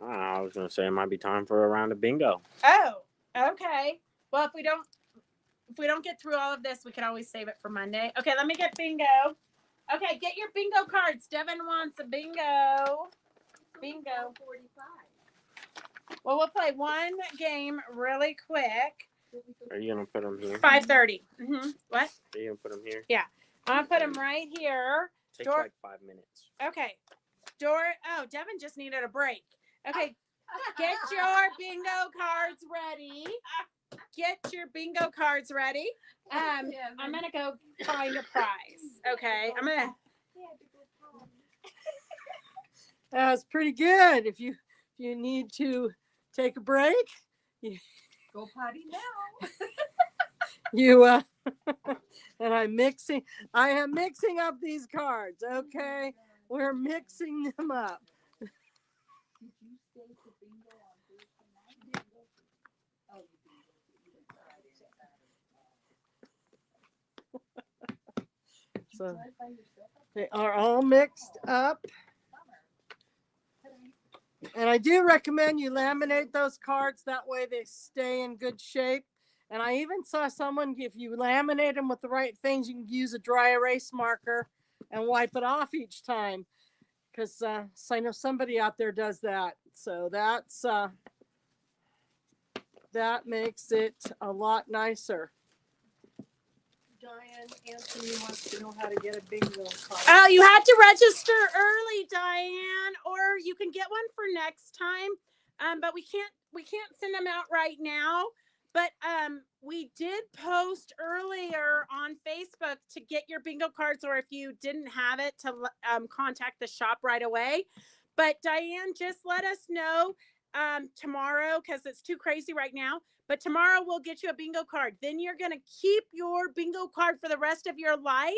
I was going to say it might be time for a round of bingo. Oh, okay. Well, if we don't get through all of this, we can always save it for Monday. Okay, let me get bingo. Okay, get your bingo cards. Devin wants a bingo. Bingo. 45. Well, we'll play one game really quick. Are you going to put them here? 5:30. What? Are you going to put them here? Yeah. I'm going to put them right here. Takes like 5 minutes. Okay. Oh, Devin just needed a break. Okay. Get your bingo cards ready. Get your bingo cards ready. I'm going to go find a prize. Okay. I'm going to. That's pretty good. If you need to take a break, go potty now. you and I am mixing up these cards. Okay, we're mixing them up. Did you stay for bingo on Thursday night? Oh, you did. So they are all mixed up. And I do recommend you laminate those cards. That way they stay in good shape. And I even saw someone, if you laminate them with the right things, you can use a dry erase marker and wipe it off each time. Because so I know somebody out there does that. So that makes it a lot nicer. Diane, Anthony wants to know how to get a bingo card. Oh, you had to register early, Diane, or you can get one for next time. But we can't send them out right now. But we did post earlier on Facebook to get your bingo cards, or if you didn't have it, to contact the shop right away. But Diane, just let us know tomorrow, because it's too crazy right now. But tomorrow we'll get you a bingo card. Then you're going to keep your bingo card for the rest of your life,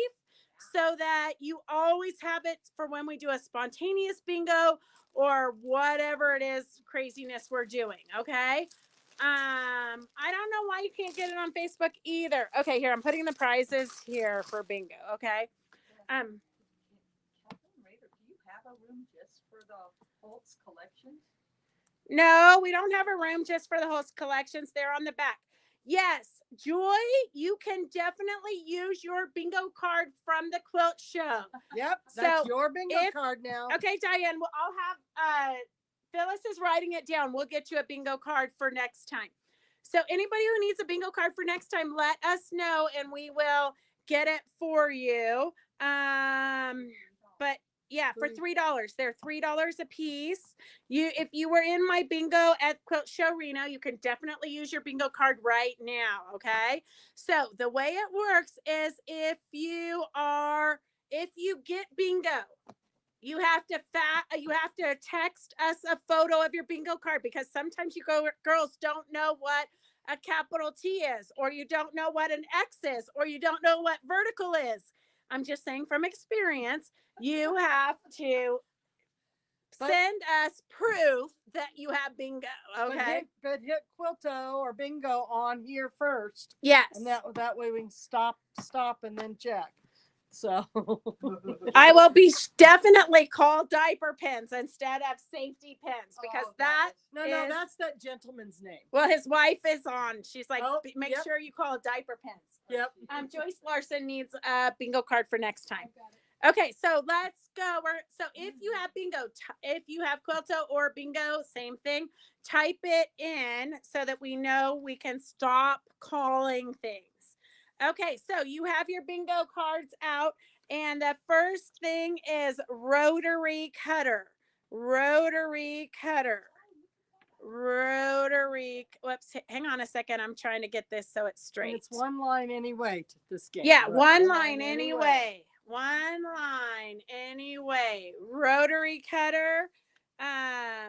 so that you always have it for when we do a spontaneous bingo or whatever it is craziness we're doing. Okay. I don't know why you can't get it on Facebook either. Okay, here, I'm putting the prizes here for bingo. Okay. Catherine Rader, do you have a room just for the Holtz collections? No, we don't have a room just for the host collections. They're on the back. Yes, Joy, you can definitely use your bingo card from the quilt show. Yep, that's So, your bingo if- card now. Okay, Diane, well, I'll have Phyllis is writing it down. We'll get you a bingo card for next time. So anybody who needs a bingo card for next time, let us know and we will get it for you. But yeah, for $3. They're $3 a piece. If you were in my bingo at Quilt Show Reno, you can definitely use your bingo card right now. Okay. So the way it works is if you get bingo, you have to text us a photo of your bingo card, because sometimes girls don't know what a capital T is, or you don't know what an X is, or you don't know what vertical is. I'm just saying from experience, you have to send us proof that you have bingo. Okay. But hit Quilto or bingo on here first. Yes. And that way we can stop and then check. So I will be definitely called diaper pins instead of safety pins, because no, that's that gentleman's name. Well, his wife is on. She's like, make yep. sure you call diaper pins. Yep. Joyce Larson needs a bingo card for next time. Okay, so let's go. So if you have bingo, if you have Quilto or bingo, same thing. Type it in so that we know we can stop calling things. Okay, so you have your bingo cards out, and the first thing is rotary cutter. Rotary cutter. Whoops, hang on a second. I'm trying to get this so it's straight. And it's one line anyway to this game. Yeah, right? one line anyway. One line anyway. Rotary cutter. Oh,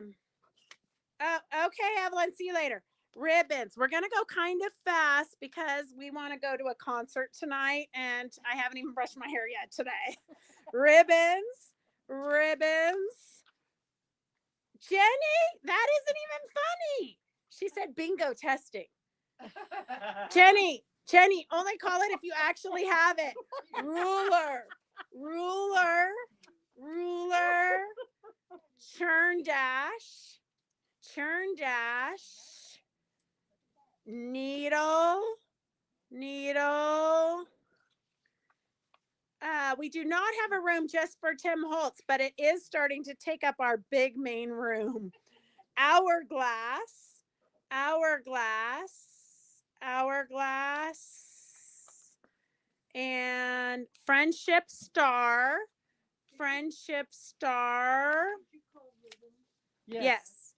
okay, Evelyn. See you later. Ribbons. We're gonna go kind of fast because we want to go to a concert tonight, and I haven't even brushed my hair yet today. Ribbons. Jenny, that isn't even funny. She said bingo testing. Jenny, only call it if you actually have it. Ruler. Churn dash. Needle. We do not have a room just for Tim Holtz, but it is starting to take up our big main room. Hourglass, and friendship star. Yes.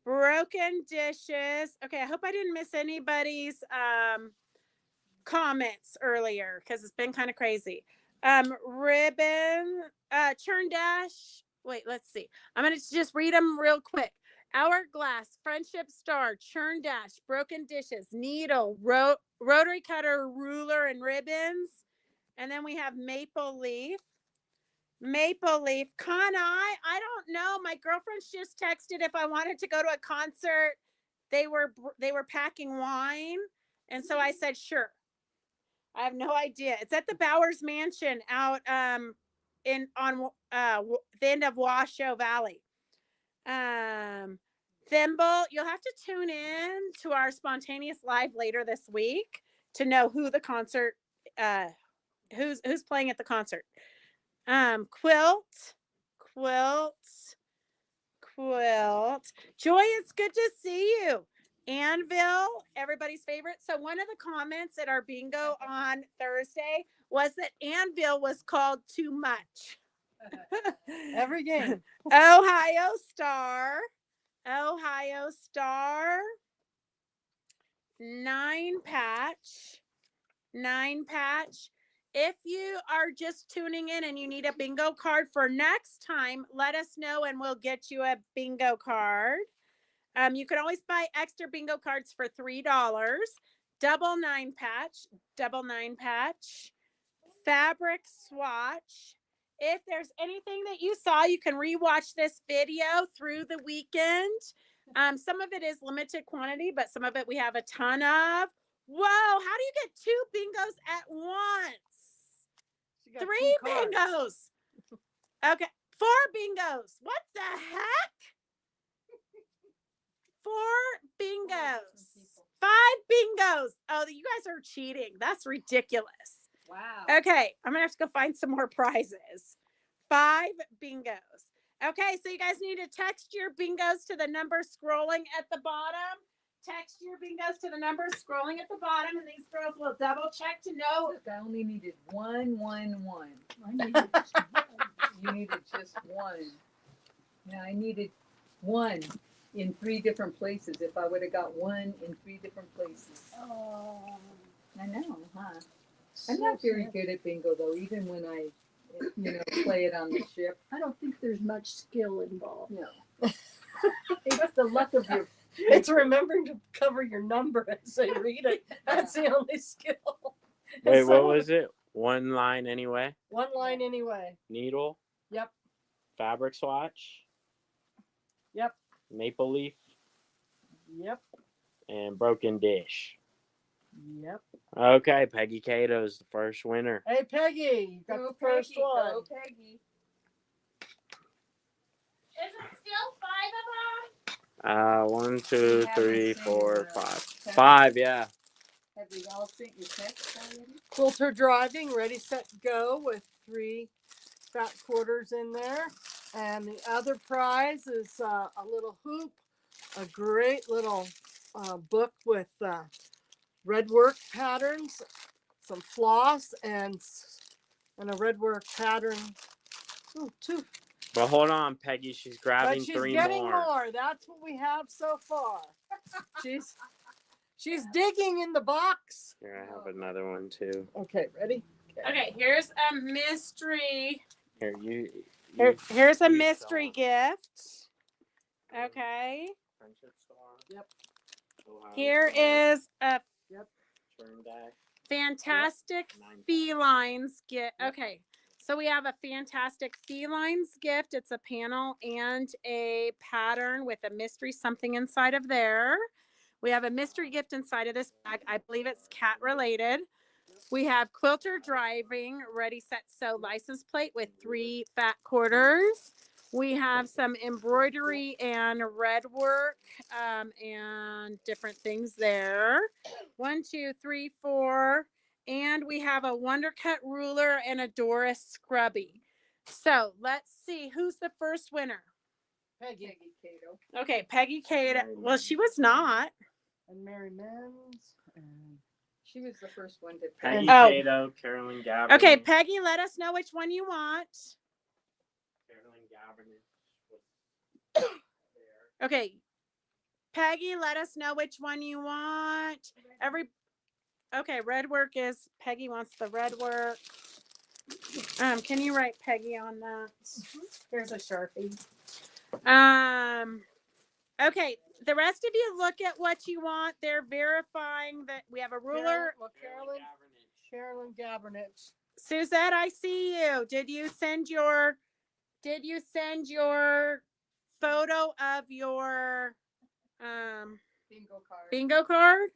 Broken dishes. Okay, I hope I didn't miss anybody's comments earlier, because it's been kind of crazy. Ribbon, churn dash. Wait, let's see. I'm going to just read them real quick. Hourglass, friendship star, churn dash, broken dishes, needle, rotary cutter, ruler, and ribbons. And then we have maple leaf. Kana, I don't know. My girlfriends just texted if I wanted to go to a concert. They were packing wine, and so I said sure. I have no idea. It's at the Bowers Mansion out on the end of Washoe Valley. Thimble, you'll have to tune in to our spontaneous live later this week to know who the concert who's playing at the concert. Quilt. Joy, it's good to see you. Anvil, everybody's favorite. So one of the comments at our bingo on Thursday was that Anvil was called too much. Every game. Ohio Star. 9 patch. 9 patch. If you are just tuning in and you need a bingo card for next time, let us know and we'll get you a bingo card. You can always buy extra bingo cards for $3. Double 9 patch, double 9 patch, fabric swatch. If there's anything that you saw, you can rewatch this video through the weekend. Some of it is limited quantity, but some of it we have a ton of. Whoa, how do you get 2 bingos at once? She got 3 2 cards. bingos. Okay, 4 bingos. What the heck? 4 bingos. 5 bingos. Oh, you guys are cheating. That's ridiculous. Wow. Okay, I'm gonna have to go find some more prizes. 5 bingos. Okay, so you guys need to text your bingos to the number scrolling at the bottom. Text your bingos to the number scrolling at the bottom, and these girls will double check to know. Look, I only needed one. I needed You needed just one. Yeah, I needed one in 3 different places. If I would have got one in 3 different places. Oh, I know, huh? I'm not very good at bingo though, even when I, play it on the ship. I don't think there's much skill involved. No. It's the luck of your. It's remembering to cover your number as they read it. That's the only skill. Wait, And what so- was it? One line anyway? One line anyway. Needle? Yep. Fabric swatch? Yep. Maple leaf? Yep. And broken dish. Yep. Okay, Peggy Cato's the first winner. Hey, Peggy, you got Go the first Peggy, one. Go Peggy. Is it still 5 of them? 1, 2, haven't 3, seen 4, the 5. text. 5, yeah. Have we all sent your text already? Quilter driving, ready, set, go with 3 fat quarters in there. And the other prize is a little hoop, a great little book with red work patterns, some floss, and a red work pattern. Ooh, 2. But hold on, Peggy. She's grabbing But she's 3 getting more. more. That's what we have so far. She's digging in the box. Here, I have another one too. Okay, ready? Okay, here's a mystery. Here, Here's a you mystery saw. gift. Okay. Friendship Star. Yep. Ohio Here Star, is a Turn back. fantastic 9 felines gift. Yep. Okay. So we have a fantastic felines gift. It's a panel and a pattern with a mystery something inside of there. We have a mystery gift inside of this bag. I believe it's cat related. We have Quilter driving, ready, set, sew license plate with 3 fat quarters. We have some embroidery and red work and different things there. 1, 2, 3, 4. And we have a Wonder Cut ruler and a Doris Scrubby. So let's see who's the first winner. Peggy Peggy Cato. Okay, Peggy Kate. Well, she was not. and Mary Men's. And She was the first one to Peggy Oh. Cato, Carolyn Gabbard. Okay, Peggy, let us know which one you want. Carolyn Gabbard was there. Okay, Peggy, let us know which one you want. Okay, red work is Peggy wants the red work. Can you write Peggy on that? Here's a Sharpie. Okay, the rest of you look at what you want. They're verifying that we have a ruler. Carolyn Gabernich. Suzette, I see you. Did you send your photo of your bingo card. bingo card?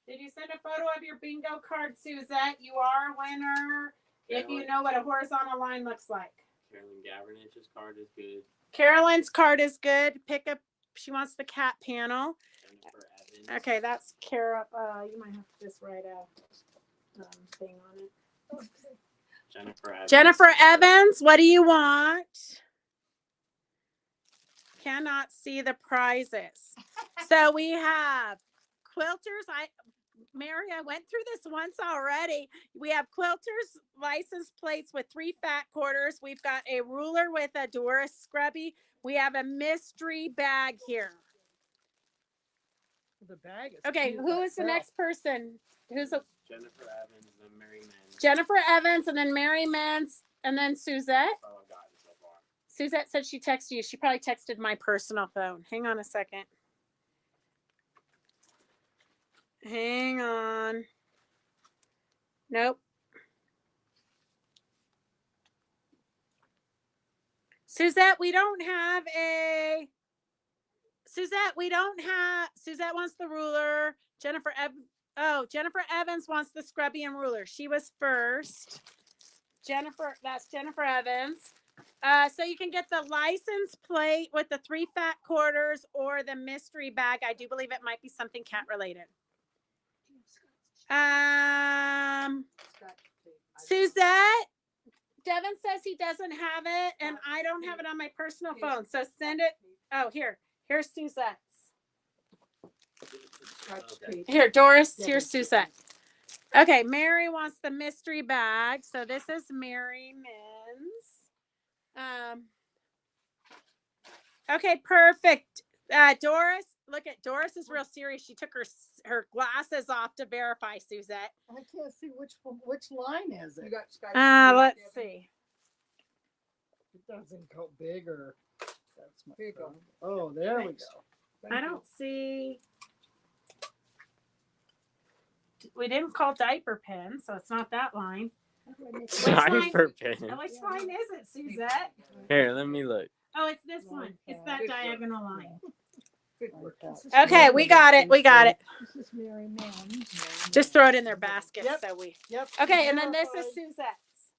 Did you send a photo of your bingo card, Suzette? You are a winner. If you know what a horizontal line looks like. Carolyn Gabbard's card is good. Carolyn's card is good. She wants the cat panel. Jennifer Evans. Okay, that's Kara. You might have to just write a thing on it. Jennifer Evans. Jennifer Evans, what do you want? Cannot see the prizes. So we have quilters. Mary, I went through this once already. We have quilters license plates with 3 fat quarters. We've got a ruler with a Doris Scrubby. We have a mystery bag here. The bag is Okay, cute who by is the itself. next person? Who's a Jennifer Evans and Mary Mann. Jennifer Evans and then Mary Mintz and then Suzette? That's all I've gotten so far. Suzette said she texted you. She probably texted my personal phone. Hang on a second. Hang on. Nope. Suzette, we don't have a. Suzette, we don't have. Suzette wants the ruler. Jennifer Evans wants the scrubby and ruler. She was first. That's Jennifer Evans. So you can get the license plate with the 3 fat quarters or the mystery bag. I do believe it might be something cat related. Suzette, Devin says he doesn't have it, and I don't have it on my personal phone. So send it. Oh, here's Suzette's. Okay. Here, Doris. Here's Suzette. Okay, Mary wants the mystery bag. So this is Mary Minn's. Okay, perfect. Doris, look at Doris is real serious. She took her glasses off to verify, Suzette. I can't see which line is You it. got Skype. Let's see. It doesn't go bigger. That's my Here you go. phone. Oh, there we go. I don't see. We didn't call diaper pen, so it's not that line. Diaper Oh, pin. which line is it, Suzette? Here, let me look. Oh, it's this one. It's that diagonal line. Good work. Okay, we got it. We got it. This is Mary Mann. Just throw it in their basket. Yep. So we. Yep. Okay, and then this is verified. Suzette's.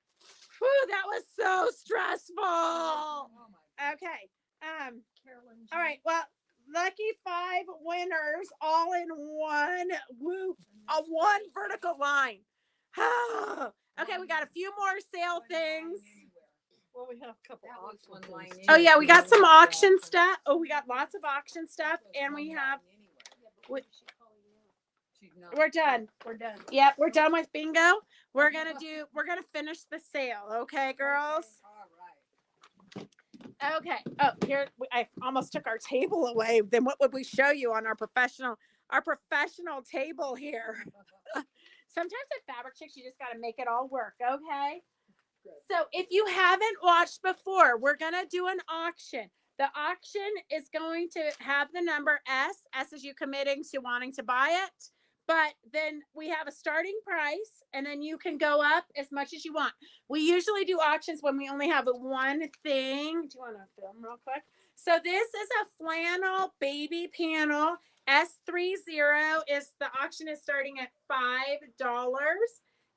Whew, that was so stressful. Oh my Okay. Carolyn All right. Well, lucky 5 winners, all in one whoop, one vertical line. Okay, we got a few more sale things. Well, we have a couple That was auction one line things. Oh yeah, we got some auction stuff. Oh, we got lots of auction stuff, and we have. We're done. We're done. Yep, we're done with bingo. We're gonna finish the sale. Okay, girls. All right. Okay. Oh, here I almost took our table away. Then what would we show you on our professional table here? Sometimes at Fabric Chicks, you just got to make it all work. Okay. So if you haven't watched before, we're gonna do an auction. The auction is going to have the number S. S is you committing to wanting to buy it. But then we have a starting price, and then you can go up as much as you want. We usually do auctions when we only have one thing. Do you want to film real quick? So this is a flannel baby panel. S30 is the auction is starting at $5.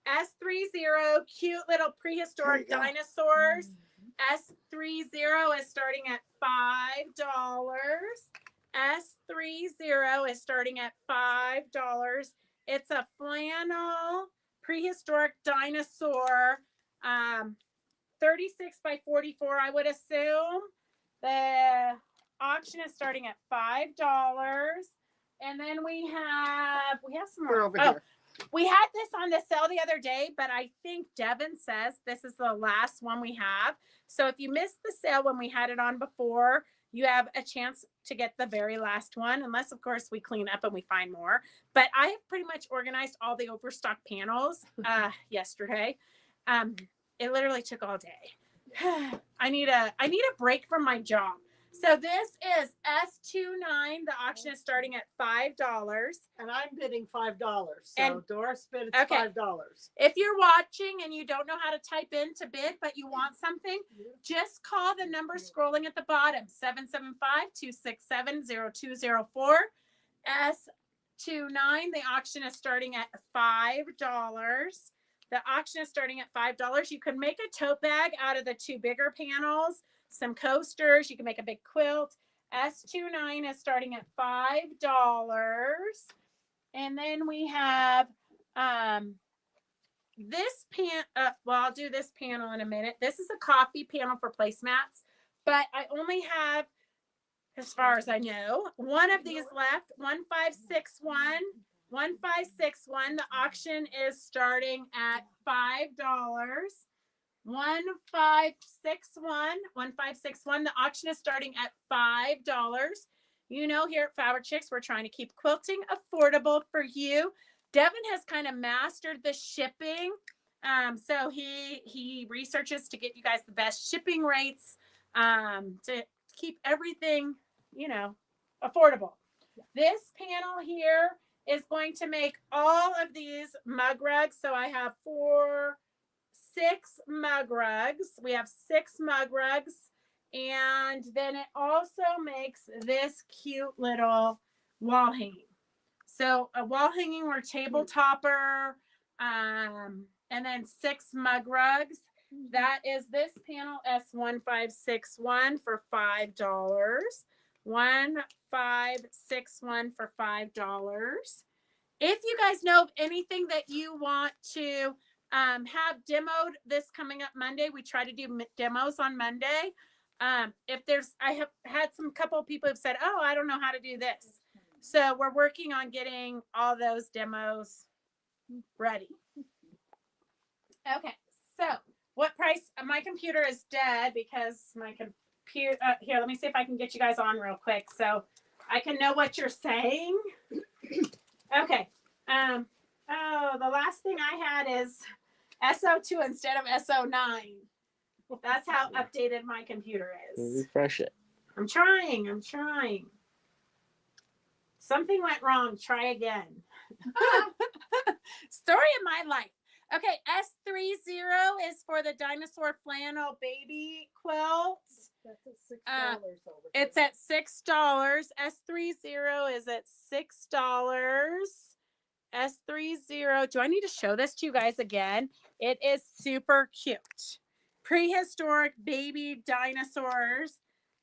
S30, cute little prehistoric dinosaurs. S30 is starting at $5. S30 is starting at $5. It's a flannel prehistoric dinosaur, 36 by 44, I would assume. The auction is starting at $5. And then we have some more. We're over here. We had this on the sale the other day, but I think Devin says this is the last one we have. So if you missed the sale when we had it on before, you have a chance to get the very last one, unless, of course, we clean up and we find more. But I have pretty much organized all the overstock panels yesterday. It literally took all day. I need a break from my job. So this is S29. The auction is starting at $5. And I'm bidding $5. So And- Doris bid it's Okay. $5. If you're watching and you don't know how to type in to bid, but you want something, just call the number scrolling at the bottom, 775-267-0204. S29, the auction is starting at $5. The auction is starting at $5. You can make a tote bag out of the 2 bigger panels, some coasters. You can make a big quilt. S29 is starting at $5. And then we have this I'll do this panel in a minute. This is a coffee panel for placemats, but I only have, as far as I know, one of these left. 1561. 1561. The auction is starting at $5. 1561. The auction is starting at $5. You know, here at Fabric Chicks, we're trying to keep quilting affordable for you. Devin has kind of mastered the shipping. So he researches to get you guys the best shipping rates, to keep everything, you know, affordable. This panel here is going to make all of these mug rugs. So I have 6 mug rugs. We have 6 mug rugs. And then it also makes this cute little wall hanging. So a wall hanging or table topper, and then 6 mug rugs. That is this panel S1561 for $5. 1561 for $5. If you guys know of anything that you want to have demoed this coming up Monday, we try to do demos on Monday. If there's, I have had some couple of people have said, oh, I don't know how to do this. So we're working on getting all those demos ready. Okay, so what price? My computer is dead because my computer, here, let me see if I can get you guys on real quick so I can know what you're saying. Okay. Oh, the last thing I had is SO2 instead of SO9. That's how updated my computer is. Refresh it. I'm trying. Something went wrong. Try again. Story of my life. Okay, S30 is for the dinosaur flannel baby quilt. That's at $6 over It's at $6. S30 is at $6. S30. Do I need to show this to you guys again? It is super cute. Prehistoric baby dinosaurs.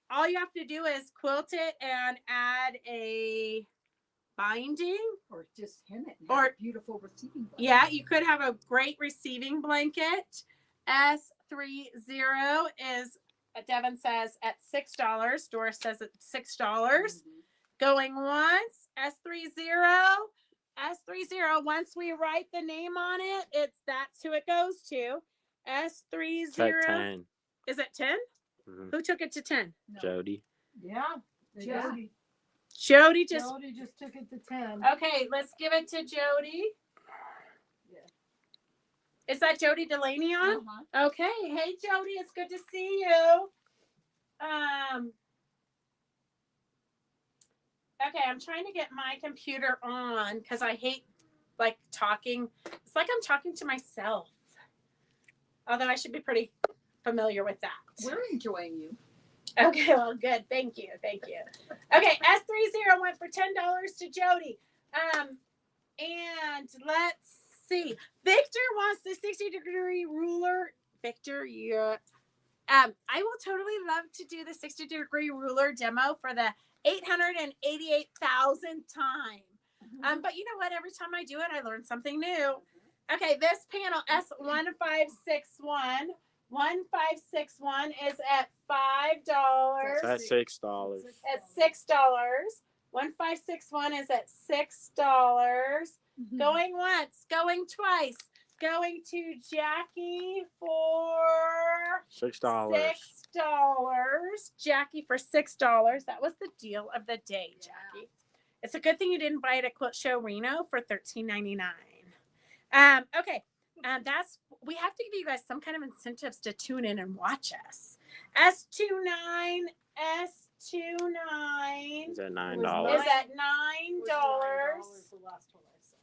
All you have to do is quilt it and add a binding. Or just hem it and Or- have a beautiful receiving blanket. Yeah, you could have a great receiving blanket. S30 is, Devin says, at $6. Doris says at $6. Mhm. Going once, S30. Once we write the name on it, that's who it goes to. S30. It's at 10. Is it 10? Mhm. Who took it to 10? No. Jody. Yeah. Jody. Jody just. Jody just took it to 10. Okay, let's give it to Jody. Yeah. Is that Jody Delaney on? Uh-huh. Okay. Hey, Jody, it's good to see you. Okay, I'm trying to get my computer on because I hate like talking. It's like I'm talking to myself. Although I should be pretty familiar with that. We're enjoying you. Okay, well, good. Thank you. Okay, S30 went for $10 to Jody. And let's see. Victor wants the 60-degree ruler. Victor, I will totally love to do the 60-degree ruler demo for the 888,000th time. But you know what? Every time I do it, I learn something new. Okay, this panel S1561. 1561 is at $5. It's at $6. At $6. 1561 is at $6. Going once, going twice, going to Jackie for $6. Jackie for $6. That was the deal of the day, Jackie. It's a good thing you didn't buy it at Quilt Show Reno for $13.99. Okay. We have to give you guys some kind of incentives to tune in and watch us. S29 It's at $9. is at $9. The last one I saw.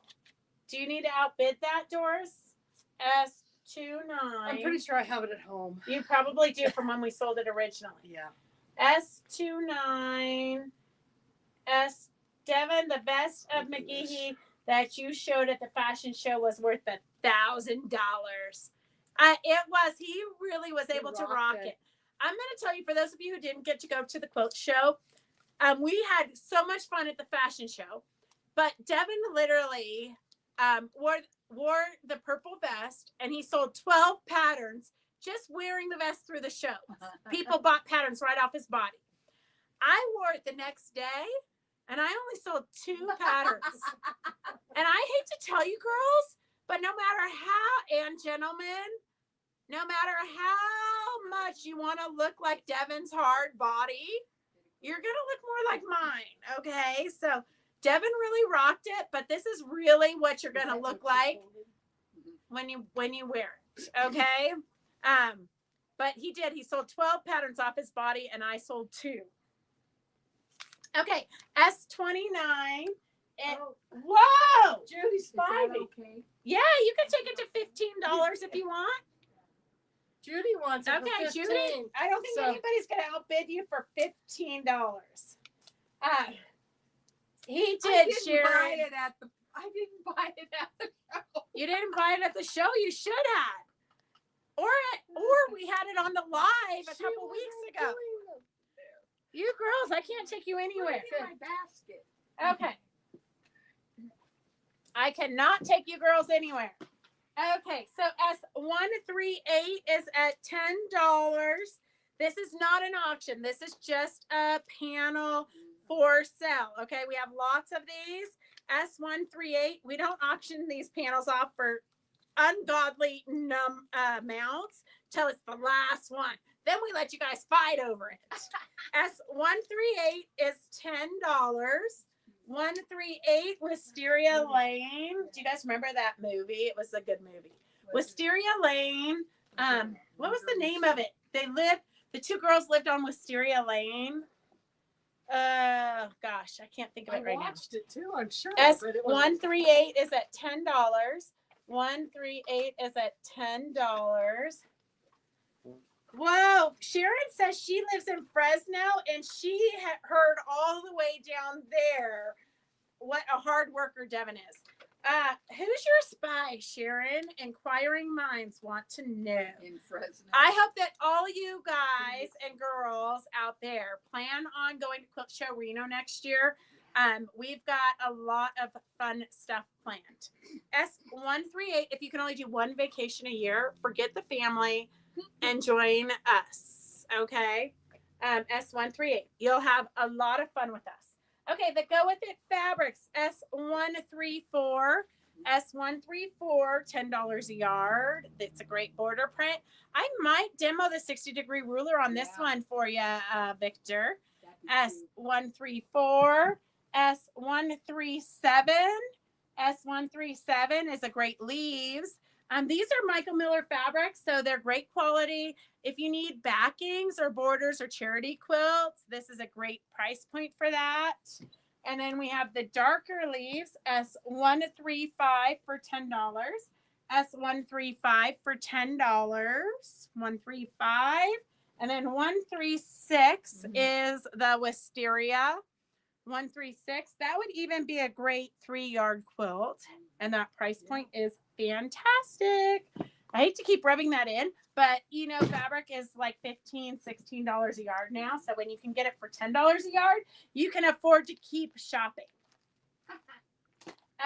Do you need to outbid that, Doris? S29. I'm pretty sure I have it at home. You probably do from when we sold it originally. Yeah. S29. Devin, the best of McGehee that you showed at the fashion show was worth $1,000. It was. He really was able to rock it. I'm going to tell you, for those of you who didn't get to go to the quilt show, we had so much fun at the fashion show. But Devin literally wore the purple vest, and he sold 12 patterns just wearing the vest through the show. People bought patterns right off his body. I wore it the next day, and I only sold 2 patterns. And I hate to tell you, girls, but no matter how, and gentlemen, no matter how much you want to look like Devin's hard body, You're gonna look more like mine. Okay, so Devin really rocked it, but this is really what you're gonna look like when you wear it. Okay. But he did. He sold 12 patterns off his body, and I sold 2. Okay, S29. And whoa, Judy's Is that Spivey. okay? Yeah, you can take it to $15 if you want. Judy wants it for Okay, 15. Judy. I don't think So- anybody's gonna outbid you for $15. He I did, didn't Sharon. buy it at the. I didn't buy it at the show. You didn't buy it at the show. You should have. Or we had it on the live a She couple wasn't weeks ago. doing them. You girls, I can't take you Put anywhere. it in my basket. Okay. I cannot take you girls anywhere. Okay, so S138 is at $10. This is not an auction. This is just a panel for sale. Okay, we have lots of these. S138, we don't auction these panels off for ungodly amounts till it's the last one. Then we let you guys fight over it. S138 is $10. 138 Wisteria Lane. Do you guys remember that movie? It was a good movie. Wisteria Lane. What was the name of it? The 2 girls lived on Wisteria Lane. Gosh, I can't think of it I right now. watched it too, I'm sure. S138 is at $10. 138 is at $10. Whoa, Sharon says she lives in Fresno and she heard all the way down there what a hard worker Devin is. Who's your spy, Sharon? Inquiring minds want to know. In Fresno. I hope that all you guys and girls out there plan on going to Quilt Show Reno next year. We've got a lot of fun stuff planned. S138, if you can only do one vacation a year, forget the family and join us. Okay. S138. You'll have a lot of fun with us. Okay, the Go With It fabrics, S134. S134, $10 a yard. It's a great border print. I might demo the 60-degree ruler on this one for you, Victor. S134, S137. S137 is a great leaves. These are Michael Miller fabrics, so they're great quality. If you need backings or borders or charity quilts, this is a great price point for that. And then we have the darker leaves, S135 for $10. S135 for $10. 135. And then 136 is the Wisteria. 136. That would even be a great 3-yard quilt. And that price point is fantastic. I hate to keep rubbing that in, but fabric is like $15, $16 a yard now. So when you can get it for $10 a yard, you can afford to keep shopping.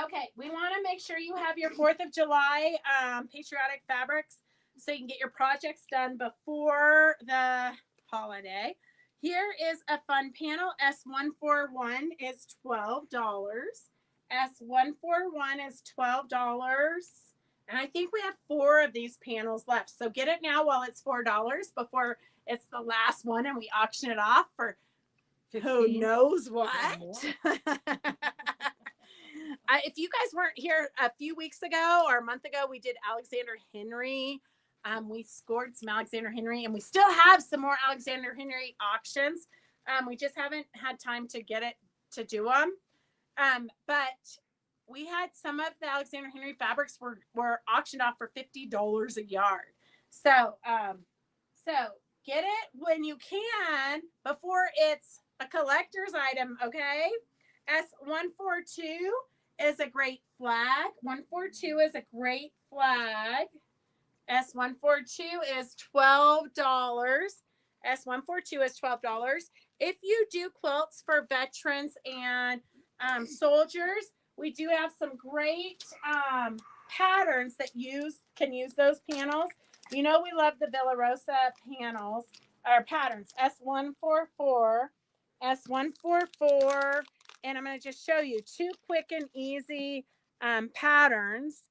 Okay, we want to make sure you have your 4th of July patriotic fabrics so you can get your projects done before the holiday. Here is a fun panel. S141 is $12. S141 is $12. And I think we have 4 of these panels left. So get it now while it's $4 before it's the last one and we auction it off for 15. Who knows what. If you guys weren't here a few weeks ago or a month ago, we did Alexander Henry. We scored some Alexander Henry and we still have some more Alexander Henry auctions. We just haven't had time to get it to do them. But we had some of the Alexander Henry fabrics were auctioned off for $50 a yard. So get it when you can before it's a collector's item, okay? S142 is a great flag. 142 is a great flag. S142 is $12. S142 is $12. If you do quilts for veterans and soldiers, we do have some great patterns that can use those panels. We love the Villa Rosa panels or patterns. S144, S144, and I'm going to just show you 2 quick and easy patterns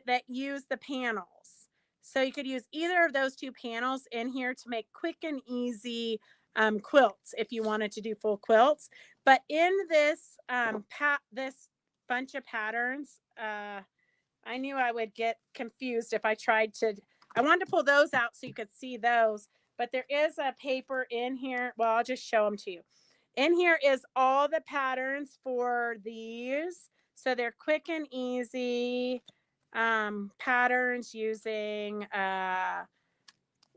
that use the panels. So you could use either of those 2 panels in here to make quick and easy quilts if you wanted to do full quilts. But in this this bunch of patterns, I knew I would get confused if I tried to. I wanted to pull those out so you could see those, but there is a paper in here. Well, I'll just show them to you. In here is all the patterns for these. So they're quick and easy patterns using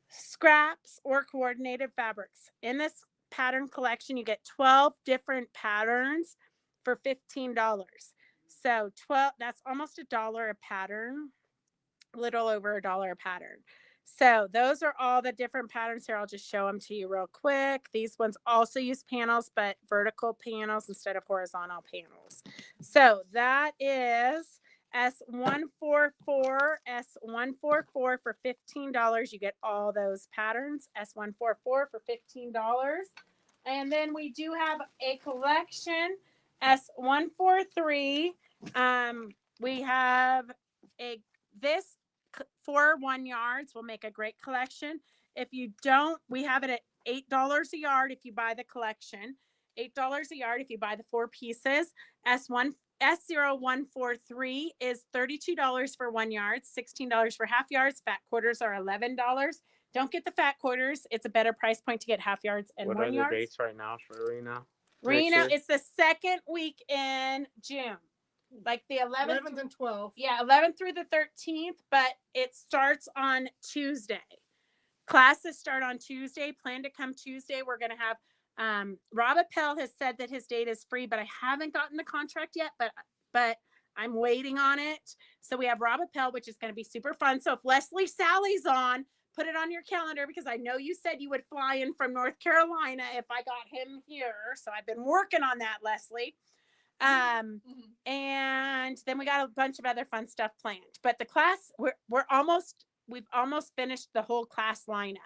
scraps or coordinated fabrics. In this pattern collection, you get 12 different patterns for $15. So 12, that's almost $1 a pattern, a little over $1 a pattern. So those are all the different patterns here. I'll just show them to you real quick. These ones also use panels, but vertical panels instead of horizontal panels. So that is S144, S144 for $15. You get all those patterns, S144 for $15. And then we do have a collection, S143. We have this for 1 yards will make a great collection. If you don't, we have it at $8 a yard if you buy the collection. $8 a yard if you buy the 4 pieces. S0143 is $32 for 1 yard, $16 for half yards. Fat quarters are $11. Don't get the fat quarters. It's a better price point to get half yards and What 1 are yard. the dates right now for Reno? Reno, it's the second week in June. Like the 11th and 12th. Yeah, 11th through the 13th, but it starts on Tuesday. Classes start on Tuesday. Plan to come Tuesday. We're going to have Rob Appel has said that his date is free, but I haven't gotten the contract yet, but I'm waiting on it. So we have Rob Appel, which is going to be super fun. So if Leslie Sally's on, put it on your calendar because I know you said you would fly in from North Carolina if I got him here. So I've been working on that, Leslie. And then we got a bunch of other fun stuff planned. But the class, we've almost finished the whole class lineup.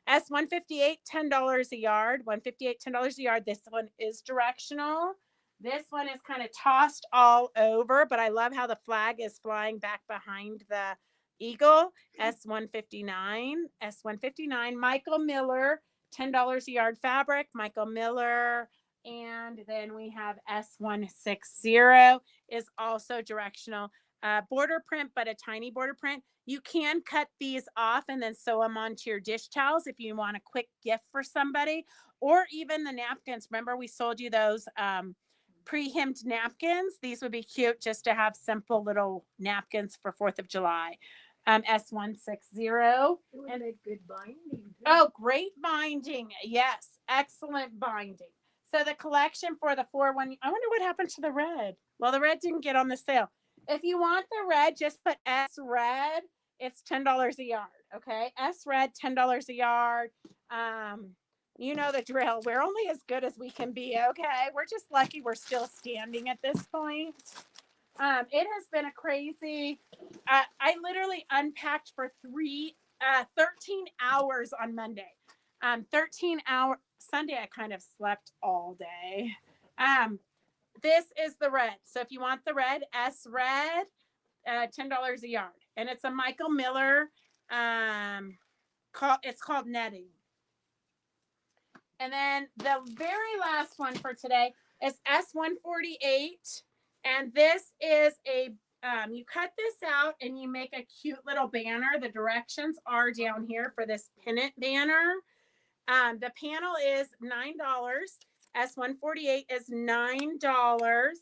S158, $10 a yard. 158, $10 a yard. This one is directional. This one is kind of tossed all over, but I love how the flag is flying back behind the eagle. S159, S159. Michael Miller, $10 a yard fabric. Michael Miller. And then we have S160 is also directional. Border print, but a tiny border print. You can cut these off and then sew them onto your dish towels if you want a quick gift for somebody, or even the napkins. Remember we sold you those pre-hemmed napkins? These would be cute just to have simple little napkins for 4th of July. S160. It would make good binding. Too. Oh, great binding. Yes, excellent binding. So the collection for the 4-1, I wonder what happened to the red. Well, the red didn't get on the sale. If you want the red, just put S red. It's $10 a yard. Okay, S red, $10 a yard. You know the drill. We're only as good as we can be. Okay, we're just lucky we're still standing at this point. It has been a crazy. I literally unpacked for 13 hours on Monday. 13 hours. Sunday, I kind of slept all day. This is the red. So if you want the red, S red, $10 a yard. And it's a Michael Miller. It's called netting. And then the very last one for today is S148. And this is you cut this out and you make a cute little banner. The directions are down here for this pennant banner. The panel is $9. S148 is $9.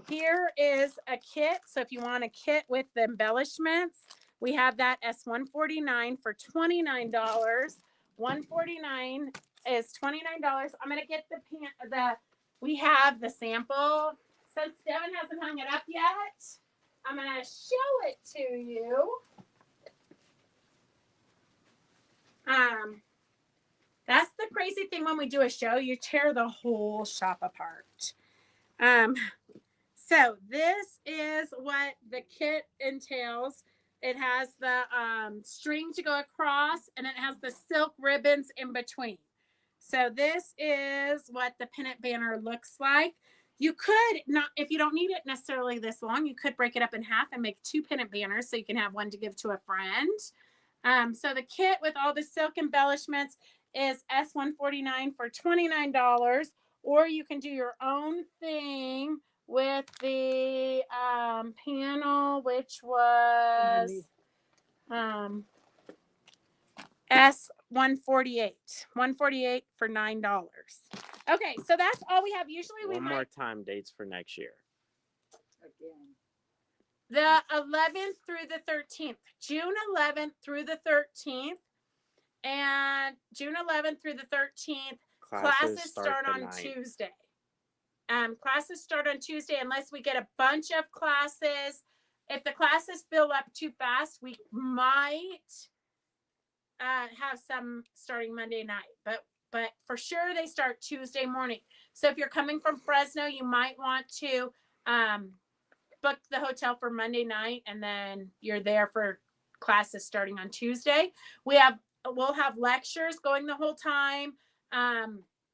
Here is a kit. So if you want a kit with the embellishments, we have that S149 for $29. 149 is $29. I'm gonna get we have the sample. Since Devin hasn't hung it up yet, I'm gonna show it to you. That's the crazy thing when we do a show, you tear the whole shop apart. So this is what the kit entails. It has the string to go across, and it has the silk ribbons in between. So this is what the pennant banner looks like. You could not, if you don't need it necessarily this long, you could break it up in half and make 2 pennant banners so you can have one to give to a friend. So the kit with all the silk embellishments is S149 for $29, or you can do your own thing with the panel, which was S148, 148 for $9. Okay, so that's all we have. Usually we One more might time, dates for next year. Again. the 11th through the 13th, June 11th through the 13th, and June 11th through the 13th. Classes start on Tuesday. Classes start on Tuesday unless we get a bunch of classes. If the classes fill up too fast, we might have some starting Monday night, but for sure they start Tuesday morning. So if you're coming from Fresno, you might want to book the hotel for Monday night, and then you're there for classes starting on Tuesday. We'll have lectures going the whole time.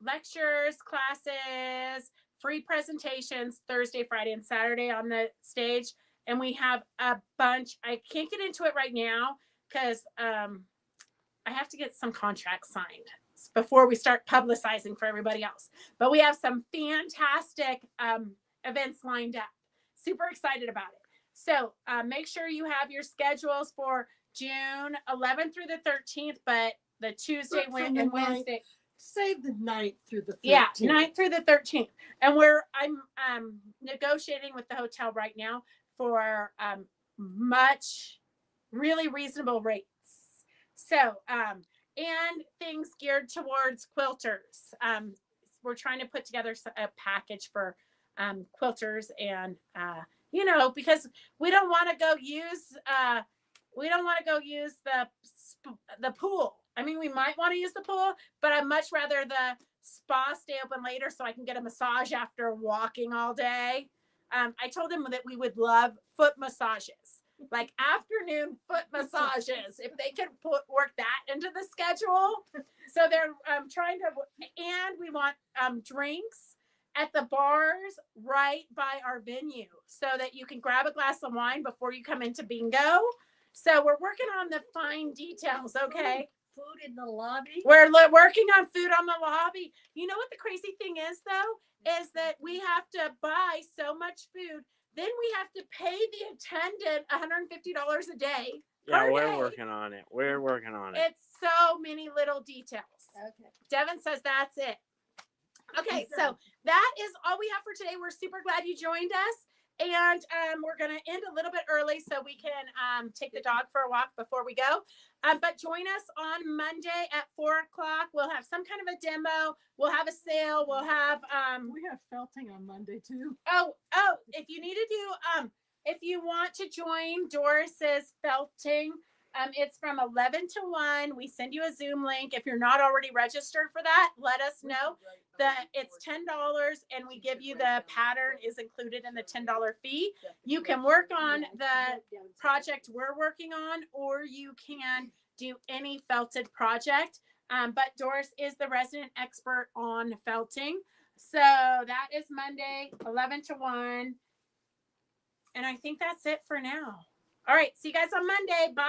Lectures, classes, free presentations Thursday, Friday, and Saturday on the stage. And we have a bunch. I can't get into it right now because I have to get some contracts signed before we start publicizing for everybody else. But we have some fantastic events lined up. Super excited about it. So make sure you have your schedules for June 11th through the 13th, but the Tuesday and Wednesday. Save the 9th through the 13th. Yeah, 9th through the 13th. And I'm negotiating with the hotel right now for much really reasonable rates. So, and things geared towards quilters. We're trying to put together a package for quilters, and because we don't want to go use the pool. I mean, we might want to use the pool, but I'd much rather the spa stay open later so I can get a massage after walking all day. I told him that we would love foot massages, like afternoon foot massages, if they could work that into the schedule. So they're trying to, and we want drinks at the bars right by our venue so that you can grab a glass of wine before you come into bingo. So we're working on the fine details, okay? Food in the lobby. We're working on food on the lobby. You know what the crazy thing is, though, is that we have to buy so much food. Then we have to pay the attendant $150 a day. Yeah, we're working on it. We're working on it. It's so many little details. Okay. Devin says that's it. Okay, so that is all we have for today. We're super glad you joined us. And we're going to end a little bit early so we can take the dog for a walk before we go. But join us on Monday at 4 o'clock. We'll have some kind of a demo. We'll have a sale. We'll have we have felting on Monday too. Oh, if you need to do if you want to join Doris's felting, it's from 11 to 1. We send you a Zoom link. If you're not already registered for that, let us know. That it's $10, and we give you the pattern is included in the $10 fee. You can work on the project we're working on, or you can do any felted project. But Doris is the resident expert on felting. So that is Monday, 11 to 1. And I think that's it for now. All right. See you guys on Monday. Bye.